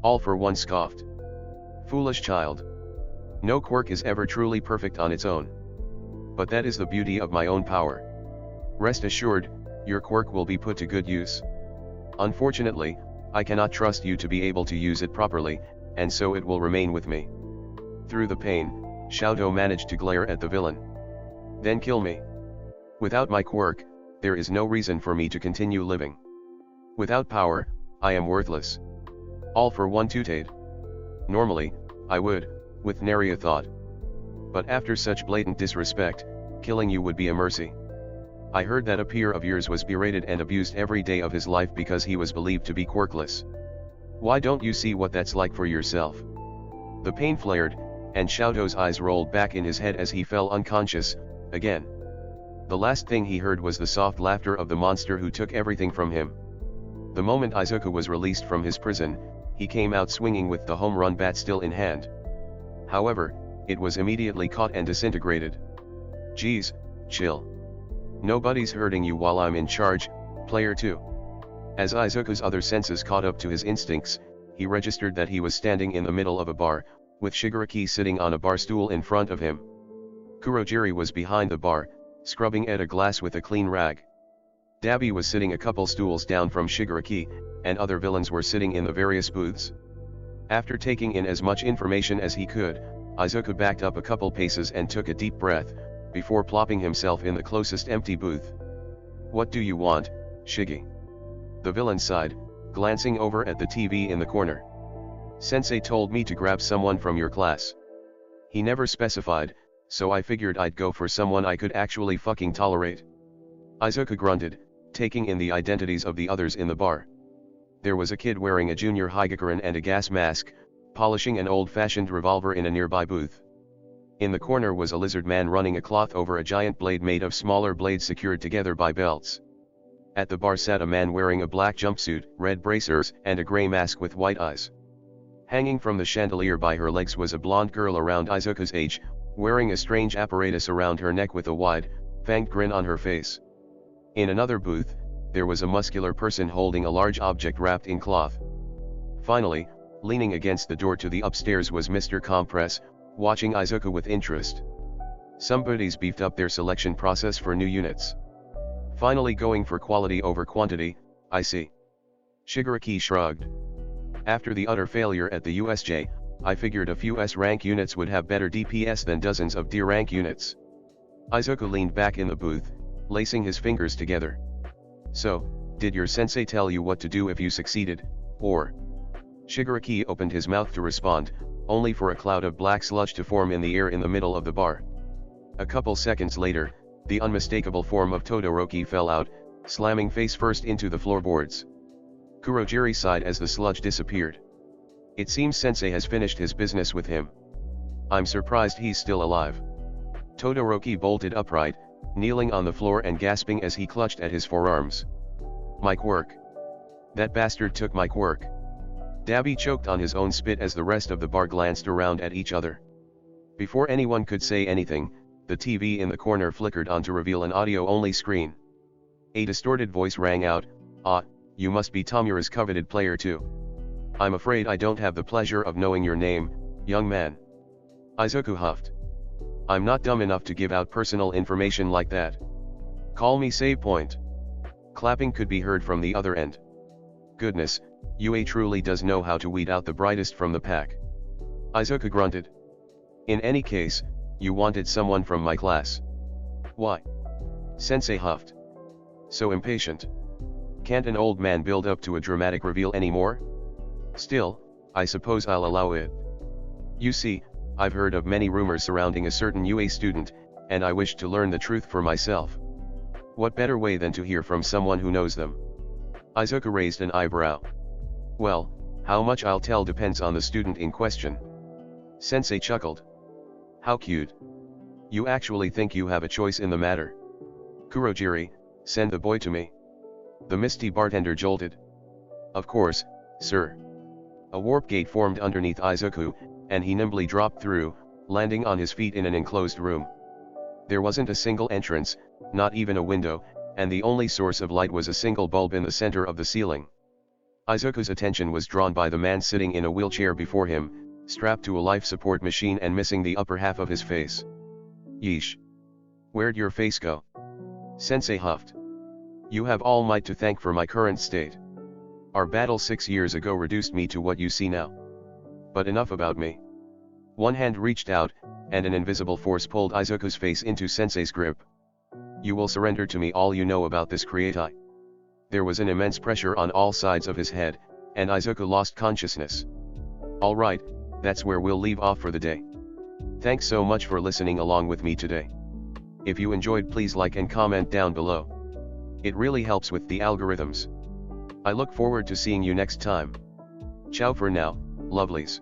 All For One scoffed. Foolish child. No quirk is ever truly perfect on its own. But that is the beauty of my own power. Rest assured, your quirk will be put to good use. Unfortunately, I cannot trust you to be able to use it properly, and so it will remain with me. Through the pain, Shoto managed to glare at the villain. Then kill me. Without my quirk, there is no reason for me to continue living. Without power, I am worthless. All For One tooted. Normally, I would, with nary a thought. But after such blatant disrespect, killing you would be a mercy. I heard that a peer of yours was berated and abused every day of his life because he was believed to be quirkless. Why don't you see what that's like for yourself? The pain flared, and Shoto's eyes rolled back in his head as he fell unconscious, again. The last thing he heard was the soft laughter of the monster who took everything from him. The moment Izuku was released from his prison, he came out swinging with the home run bat still in hand. However, it was immediately caught and disintegrated. Geez, chill. Nobody's hurting you while I'm in charge, player 2. As Izuku's other senses caught up to his instincts, he registered that he was standing in the middle of a bar, with Shigaraki sitting on a bar stool in front of him. Kurogiri was behind the bar, scrubbing at a glass with a clean rag. Dabi was sitting a couple stools down from Shigaraki, and other villains were sitting in the various booths. After taking in as much information as he could, Izuku backed up a couple paces and took a deep breath, before plopping himself in the closest empty booth. "What do you want, Shiggy?" the villain sighed, glancing over at the TV in the corner. "Sensei told me to grab someone from your class." He never specified, so I figured I'd go for someone I could actually fucking tolerate. Izuku grunted, taking in the identities of the others in the bar. There was a kid wearing a junior Higekuren and a gas mask, polishing an old-fashioned revolver in a nearby booth. In the corner was a lizard man running a cloth over a giant blade made of smaller blades secured together by belts. At the bar sat a man wearing a black jumpsuit, red bracers, and a gray mask with white eyes. Hanging from the chandelier by her legs was a blonde girl around Izuku's age, wearing a strange apparatus around her neck with a wide, fanged grin on her face. In another booth, there was a muscular person holding a large object wrapped in cloth. Finally, leaning against the door to the upstairs was Mr. Compress, watching Izuku with interest. Somebody's beefed up their selection process for new units. Finally going for quality over quantity, I see. Shigaraki shrugged. After the utter failure at the USJ, I figured a few S-rank units would have better DPS than dozens of D-rank units. Izuku leaned back in the booth, lacing his fingers together. "So, did your sensei tell you what to do if you succeeded, or?" Shigaraki opened his mouth to respond, only for a cloud of black sludge to form in the air in the middle of the bar. A couple seconds later, the unmistakable form of Todoroki fell out, slamming face first into the floorboards. Kurogiri sighed as the sludge disappeared. "It seems sensei has finished his business with him. I'm surprised he's still alive." Todoroki bolted upright, kneeling on the floor and gasping as he clutched at his forearms. "My quirk. That bastard took my quirk." Dabi choked on his own spit as the rest of the bar glanced around at each other. Before anyone could say anything, the TV in the corner flickered on to reveal an audio-only screen. A distorted voice rang out, "Ah, you must be Tomura's coveted player too. I'm afraid I don't have the pleasure of knowing your name, young man." Izuku huffed. "I'm not dumb enough to give out personal information like that. Call me Save Point." Clapping could be heard from the other end. "Goodness, UA truly does know how to weed out the brightest from the pack." Izuku grunted. "In any case, you wanted someone from my class." "Why?" Sensei huffed. "So impatient. Can't an old man build up to a dramatic reveal anymore? Still, I suppose I'll allow it. You see, I've heard of many rumors surrounding a certain UA student, and I wish to learn the truth for myself. What better way than to hear from someone who knows them?" Izuku raised an eyebrow. "Well, how much I'll tell depends on the student in question." Sensei chuckled. "How cute. You actually think you have a choice in the matter?" "Kurogiri, send the boy to me." The misty bartender jolted. "Of course, sir." A warp gate formed underneath Izuku, and he nimbly dropped through, landing on his feet in an enclosed room. There wasn't a single entrance, not even a window, and the only source of light was a single bulb in the center of the ceiling. Izuku's attention was drawn by the man sitting in a wheelchair before him, strapped to a life support machine and missing the upper half of his face. "Yeesh. Where'd your face go?" Sensei huffed. "You have All Might to thank for my current state. Our battle 6 years ago reduced me to what you see now. But enough about me." One hand reached out, and an invisible force pulled Izuku's face into Sensei's grip. "You will surrender to me all you know about this creati." There was an immense pressure on all sides of his head, and Izuku lost consciousness. "Alright, that's where we'll leave off for the day. Thanks so much for listening along with me today. If you enjoyed, please like and comment down below. It really helps with the algorithms. I look forward to seeing you next time. Ciao for now, lovelies.